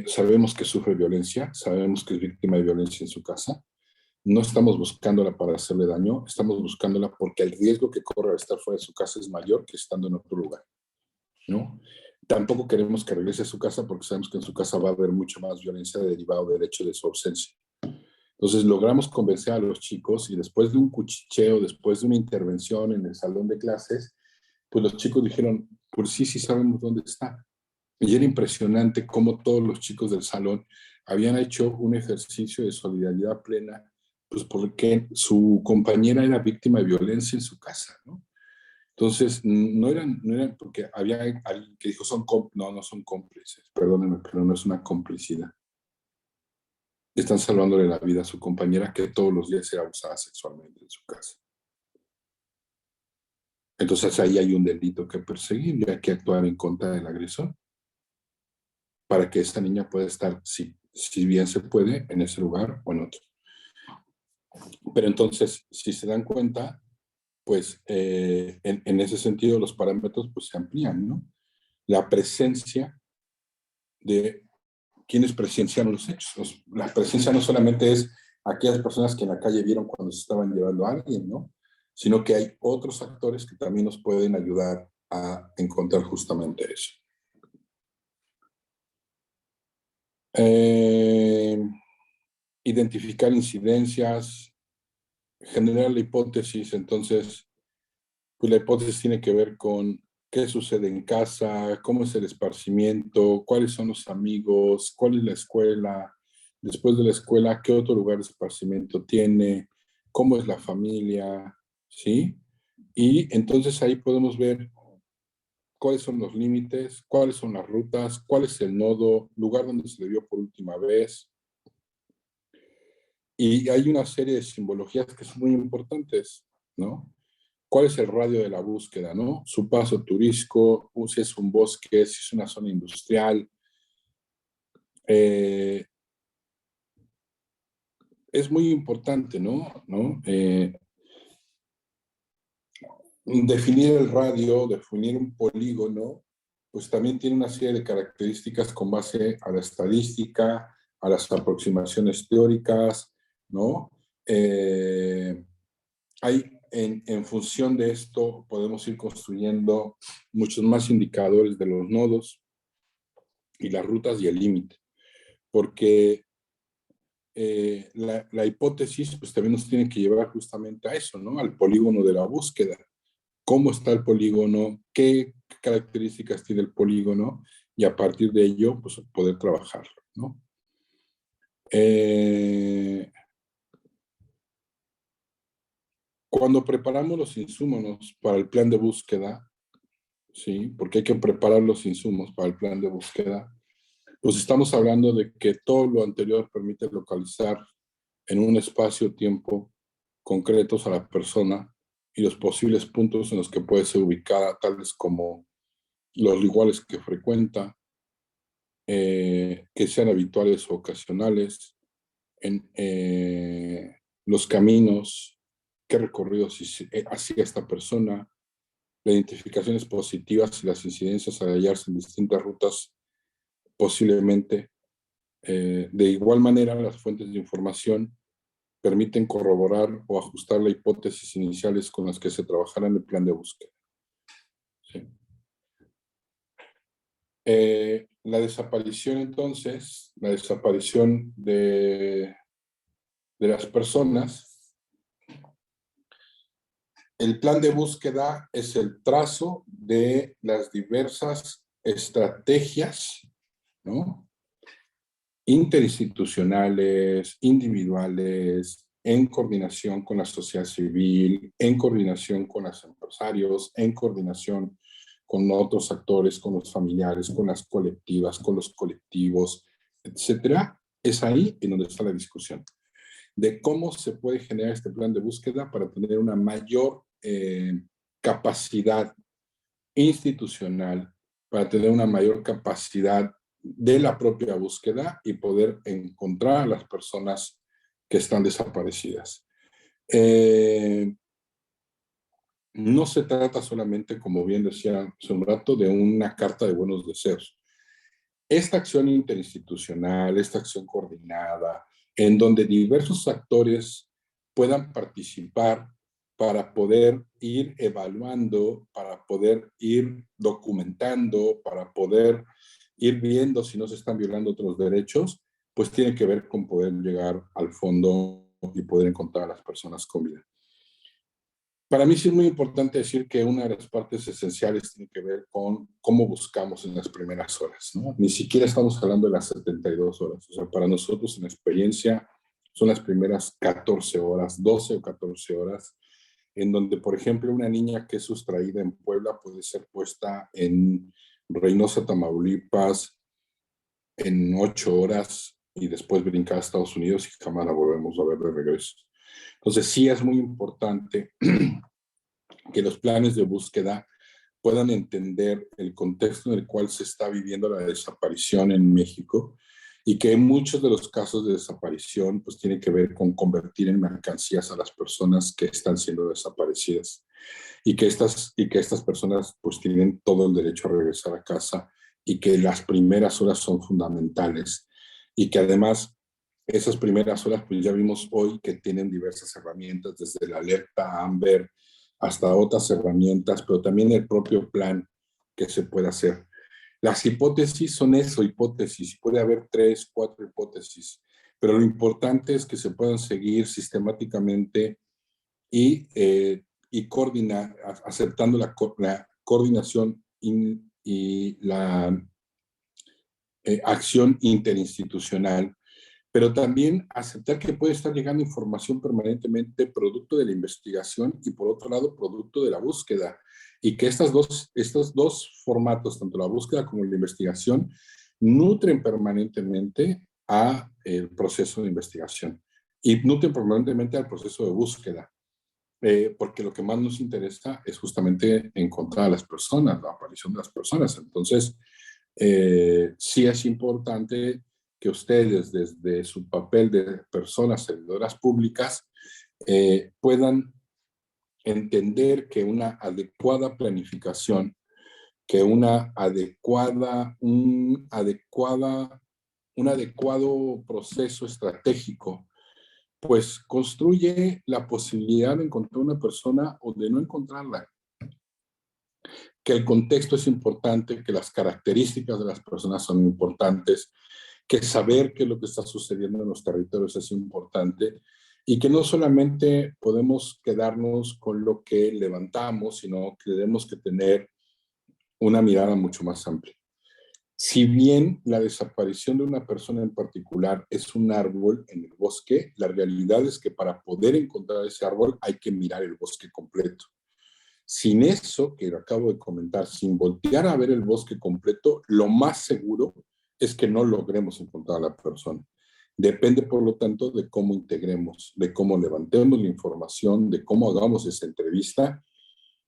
sabemos que sufre violencia, sabemos que es víctima de violencia en su casa, no estamos buscándola para hacerle daño, estamos buscándola porque el riesgo que corre al estar fuera de su casa es mayor que estando en otro lugar, ¿no? Tampoco queremos que regrese a su casa porque sabemos que en su casa va a haber mucha más violencia derivada del hecho de su ausencia. Entonces logramos convencer a los chicos y después de un cuchicheo, después de una intervención en el salón de clases, pues los chicos dijeron, pues sí, sí sabemos dónde está. Y era impresionante cómo todos los chicos del salón habían hecho un ejercicio de solidaridad plena, pues porque su compañera era víctima de violencia en su casa, ¿no? Entonces, no eran porque había alguien que dijo, no son cómplices, perdónenme, pero no es una complicidad. Están salvándole la vida a su compañera que todos los días era abusada sexualmente en su casa. Entonces ahí hay un delito que perseguir y hay que actuar en contra del agresor para que esta niña pueda estar, si bien se puede, en ese lugar o en otro. Pero entonces, si se dan cuenta, pues en ese sentido los parámetros pues se amplían, ¿no? La presencia de quienes presenciaron los hechos. La presencia no solamente es aquellas personas que en la calle vieron cuando se estaban llevando a alguien, ¿no? Sino que hay otros actores que también nos pueden ayudar a encontrar justamente eso. Identificar incidencias, generar la hipótesis. Entonces, pues la hipótesis tiene que ver con qué sucede en casa, cómo es el esparcimiento, cuáles son los amigos, cuál es la escuela, después de la escuela, qué otro lugar de esparcimiento tiene, cómo es la familia, ¿sí? Y entonces ahí podemos ver cuáles son los límites, cuáles son las rutas, cuál es el nodo, lugar donde se le vio por última vez. Y hay una serie de simbologías que son muy importantes, ¿no? ¿Cuál es el radio de la búsqueda, no? Su paso turístico, si es un bosque, si es una zona industrial. Es muy importante, ¿no? Definir el radio, definir un polígono, pues también tiene una serie de características con base a la estadística, a las aproximaciones teóricas, ¿no? En función de esto podemos ir construyendo muchos más indicadores de los nodos y las rutas y el límite, porque la hipótesis pues también nos tiene que llevar justamente a eso, ¿no? Al polígono de la búsqueda. ¿Cómo está el polígono? ¿Qué características tiene el polígono? Y a partir de ello, pues poder trabajarlo, ¿no? Cuando preparamos los insumos para el plan de búsqueda, ¿sí? Porque hay que preparar los insumos para el plan de búsqueda, pues estamos hablando de que todo lo anterior permite localizar en un espacio-tiempo concretos a la persona y los posibles puntos en los que puede ser ubicada, tales como los lugares que frecuenta, que sean habituales o ocasionales, los caminos, qué recorridos hacía esta persona, las identificaciones positivas y las incidencias al hallarse en distintas rutas posiblemente. De igual manera, las fuentes de información permiten corroborar o ajustar las hipótesis iniciales con las que se trabajará en el plan de búsqueda. ¿Sí? La desaparición, entonces, la desaparición de las personas. El plan de búsqueda es el trazo de las diversas estrategias, ¿no? Interinstitucionales, individuales, en coordinación con la sociedad civil, en coordinación con los empresarios, en coordinación con otros actores, con los familiares, con las colectivas, con los colectivos, etcétera. Es ahí en donde está la discusión de cómo se puede generar este plan de búsqueda para tener una mayor capacidad institucional, para tener una mayor capacidad de la propia búsqueda y poder encontrar a las personas que están desaparecidas. No se trata solamente, como bien decía hace un rato, de una carta de buenos deseos. Esta acción interinstitucional, esta acción coordinada, en donde diversos actores puedan participar para poder ir evaluando, para poder ir documentando, para poder ir viendo si no se están violando otros derechos, pues tiene que ver con poder llegar al fondo y poder encontrar a las personas con vida. Para mí sí es muy importante decir que una de las partes esenciales tiene que ver con cómo buscamos en las primeras horas, ¿no? Ni siquiera estamos hablando de las 72 horas. O sea, para nosotros en la experiencia son las primeras 14 horas, 12 o 14 horas, en donde, por ejemplo, una niña que es sustraída en Puebla puede ser puesta en Reynosa, Tamaulipas, en 8 horas y después brincar a Estados Unidos y jamás la volvemos a ver de regreso. Entonces sí es muy importante que los planes de búsqueda puedan entender el contexto en el cual se está viviendo la desaparición en México y que muchos de los casos de desaparición pues tienen que ver con convertir en mercancías a las personas que están siendo desaparecidas y que estas personas pues tienen todo el derecho a regresar a casa y que las primeras horas son fundamentales y que además esas primeras horas pues ya vimos hoy que tienen diversas herramientas desde la alerta Amber hasta otras herramientas, pero también el propio plan que se puede hacer. Las hipótesis son eso, hipótesis. Puede haber 3, 4 hipótesis, pero lo importante es que se puedan seguir sistemáticamente y coordinar, aceptando la coordinación y la acción interinstitucional, pero también aceptar que puede estar llegando información permanentemente producto de la investigación y por otro lado producto de la búsqueda y que estos dos formatos, tanto la búsqueda como la investigación, nutren permanentemente a el proceso de investigación y nutren permanentemente al proceso de búsqueda. Porque lo que más nos interesa es justamente encontrar a las personas, la aparición de las personas. Entonces, sí es importante que ustedes, desde su papel de personas servidoras públicas, puedan entender que una adecuada planificación, que un adecuado proceso estratégico pues construye la posibilidad de encontrar una persona o de no encontrarla. Que el contexto es importante, que las características de las personas son importantes, que saber qué es lo que está sucediendo en los territorios es importante y que no solamente podemos quedarnos con lo que levantamos, sino que tenemos que tener una mirada mucho más amplia. Si bien la desaparición de una persona en particular es un árbol en el bosque, la realidad es que para poder encontrar ese árbol hay que mirar el bosque completo. Sin eso que acabo de comentar, sin voltear a ver el bosque completo, lo más seguro es que no logremos encontrar a la persona. Depende, por lo tanto, de cómo integremos, de cómo levantemos la información, de cómo hagamos esa entrevista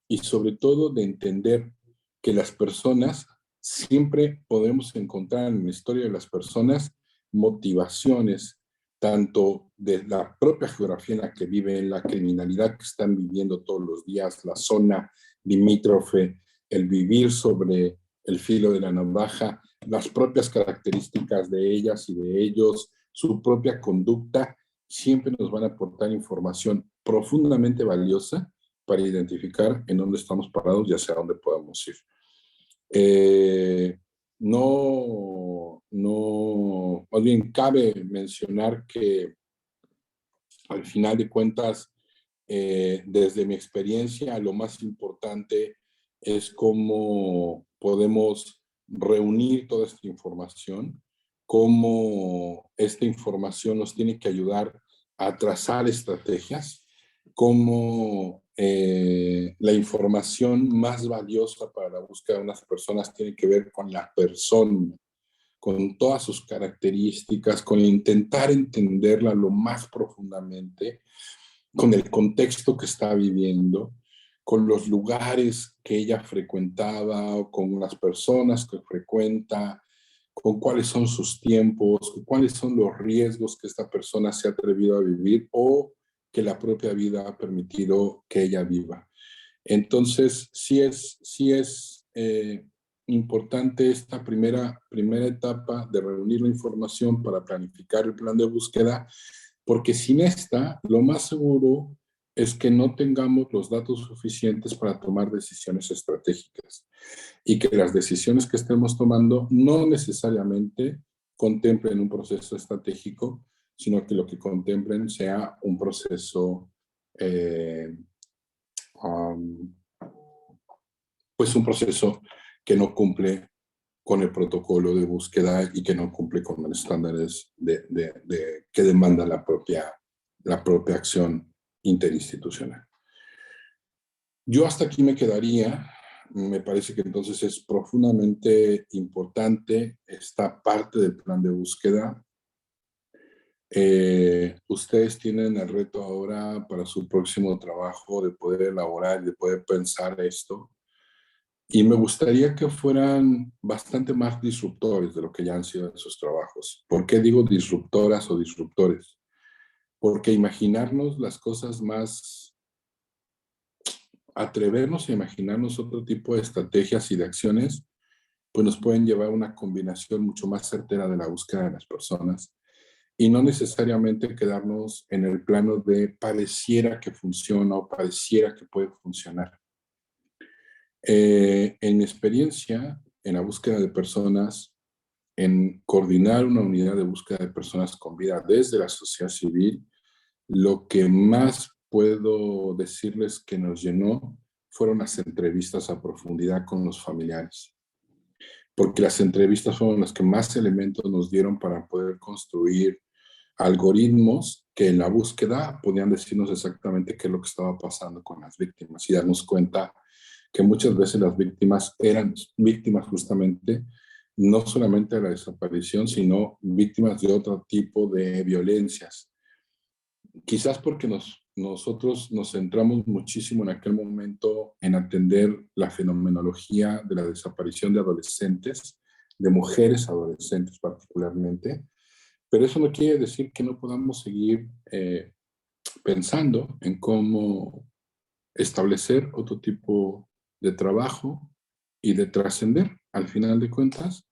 y sobre todo de entender que las personas, siempre podemos encontrar en la historia de las personas motivaciones, tanto de la propia geografía en la que viven, la criminalidad que están viviendo todos los días, la zona limítrofe, el vivir sobre el filo de la navaja, las propias características de ellas y de ellos, su propia conducta, siempre nos van a aportar información profundamente valiosa para identificar en dónde estamos parados y hacia dónde podemos ir. Más bien cabe mencionar que al final de cuentas, desde mi experiencia, lo más importante es cómo podemos reunir toda esta información, cómo esta información nos tiene que ayudar a trazar estrategias, cómo la información más valiosa para la búsqueda de unas personas tiene que ver con la persona, con todas sus características, con intentar entenderla lo más profundamente, con el contexto que está viviendo, con los lugares que ella frecuentaba o con las personas que frecuenta, con cuáles son sus tiempos, cuáles son los riesgos que esta persona se ha atrevido a vivir o que la propia vida ha permitido que ella viva. Entonces, sí es importante esta primera etapa de reunir la información para planificar el plan de búsqueda porque sin esta, lo más seguro es que no tengamos los datos suficientes para tomar decisiones estratégicas y que las decisiones que estemos tomando no necesariamente contemplen un proceso estratégico, sino que lo que contemplen sea un proceso, pues un proceso que no cumple con el protocolo de búsqueda y que no cumple con los estándares que demanda la propia acción interinstitucional. Yo hasta aquí me quedaría. Me parece que entonces es profundamente importante esta parte del plan de búsqueda. Ustedes tienen el reto ahora para su próximo trabajo de poder elaborar y de poder pensar esto. Y me gustaría que fueran bastante más disruptores de lo que ya han sido en sus trabajos. ¿Por qué digo disruptoras o disruptores? Porque imaginarnos las cosas más, atrevernos a imaginarnos otro tipo de estrategias y de acciones, pues nos pueden llevar a una combinación mucho más certera de la búsqueda de las personas y no necesariamente quedarnos en el plano de pareciera que funciona o pareciera que puede funcionar. En mi experiencia, en la búsqueda de personas, en coordinar una unidad de búsqueda de personas con vida desde la sociedad civil, lo que más puedo decirles que nos llenó fueron las entrevistas a profundidad con los familiares, porque las entrevistas fueron las que más elementos nos dieron para poder construir algoritmos que en la búsqueda podían decirnos exactamente qué es lo que estaba pasando con las víctimas y darnos cuenta que muchas veces las víctimas eran víctimas justamente no solamente de la desaparición, sino víctimas de otro tipo de violencias. Quizás porque nosotros nos centramos muchísimo en aquel momento en atender la fenomenología de la desaparición de adolescentes, de mujeres adolescentes particularmente, pero eso no quiere decir que no podamos seguir pensando en cómo establecer otro tipo de trabajo y de trascender, al final de cuentas,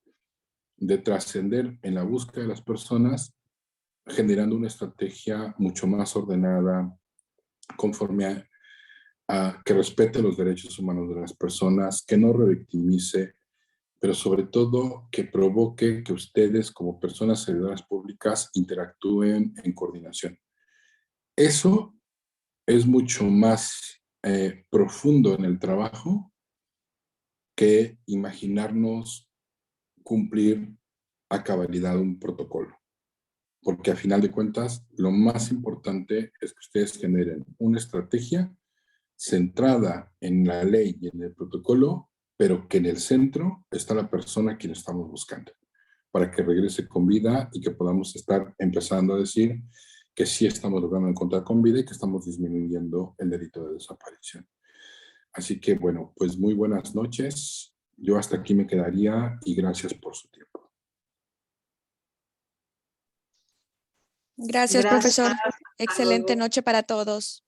de trascender en la búsqueda de las personas, generando una estrategia mucho más ordenada, conforme a que respete los derechos humanos de las personas, que no revictimice, pero sobre todo que provoque que ustedes como personas servidoras públicas interactúen en coordinación. Eso es mucho más profundo en el trabajo que imaginarnos cumplir a cabalidad un protocolo. Porque a final de cuentas, lo más importante es que ustedes generen una estrategia centrada en la ley y en el protocolo, pero que en el centro está la persona a quien estamos buscando, para que regrese con vida y que podamos estar empezando a decir que sí estamos logrando encontrar con vida y que estamos disminuyendo el delito de desaparición. Así que bueno, pues muy buenas noches. Yo hasta aquí me quedaría y gracias por su tiempo. Gracias, profesor. Excelente noche para todos.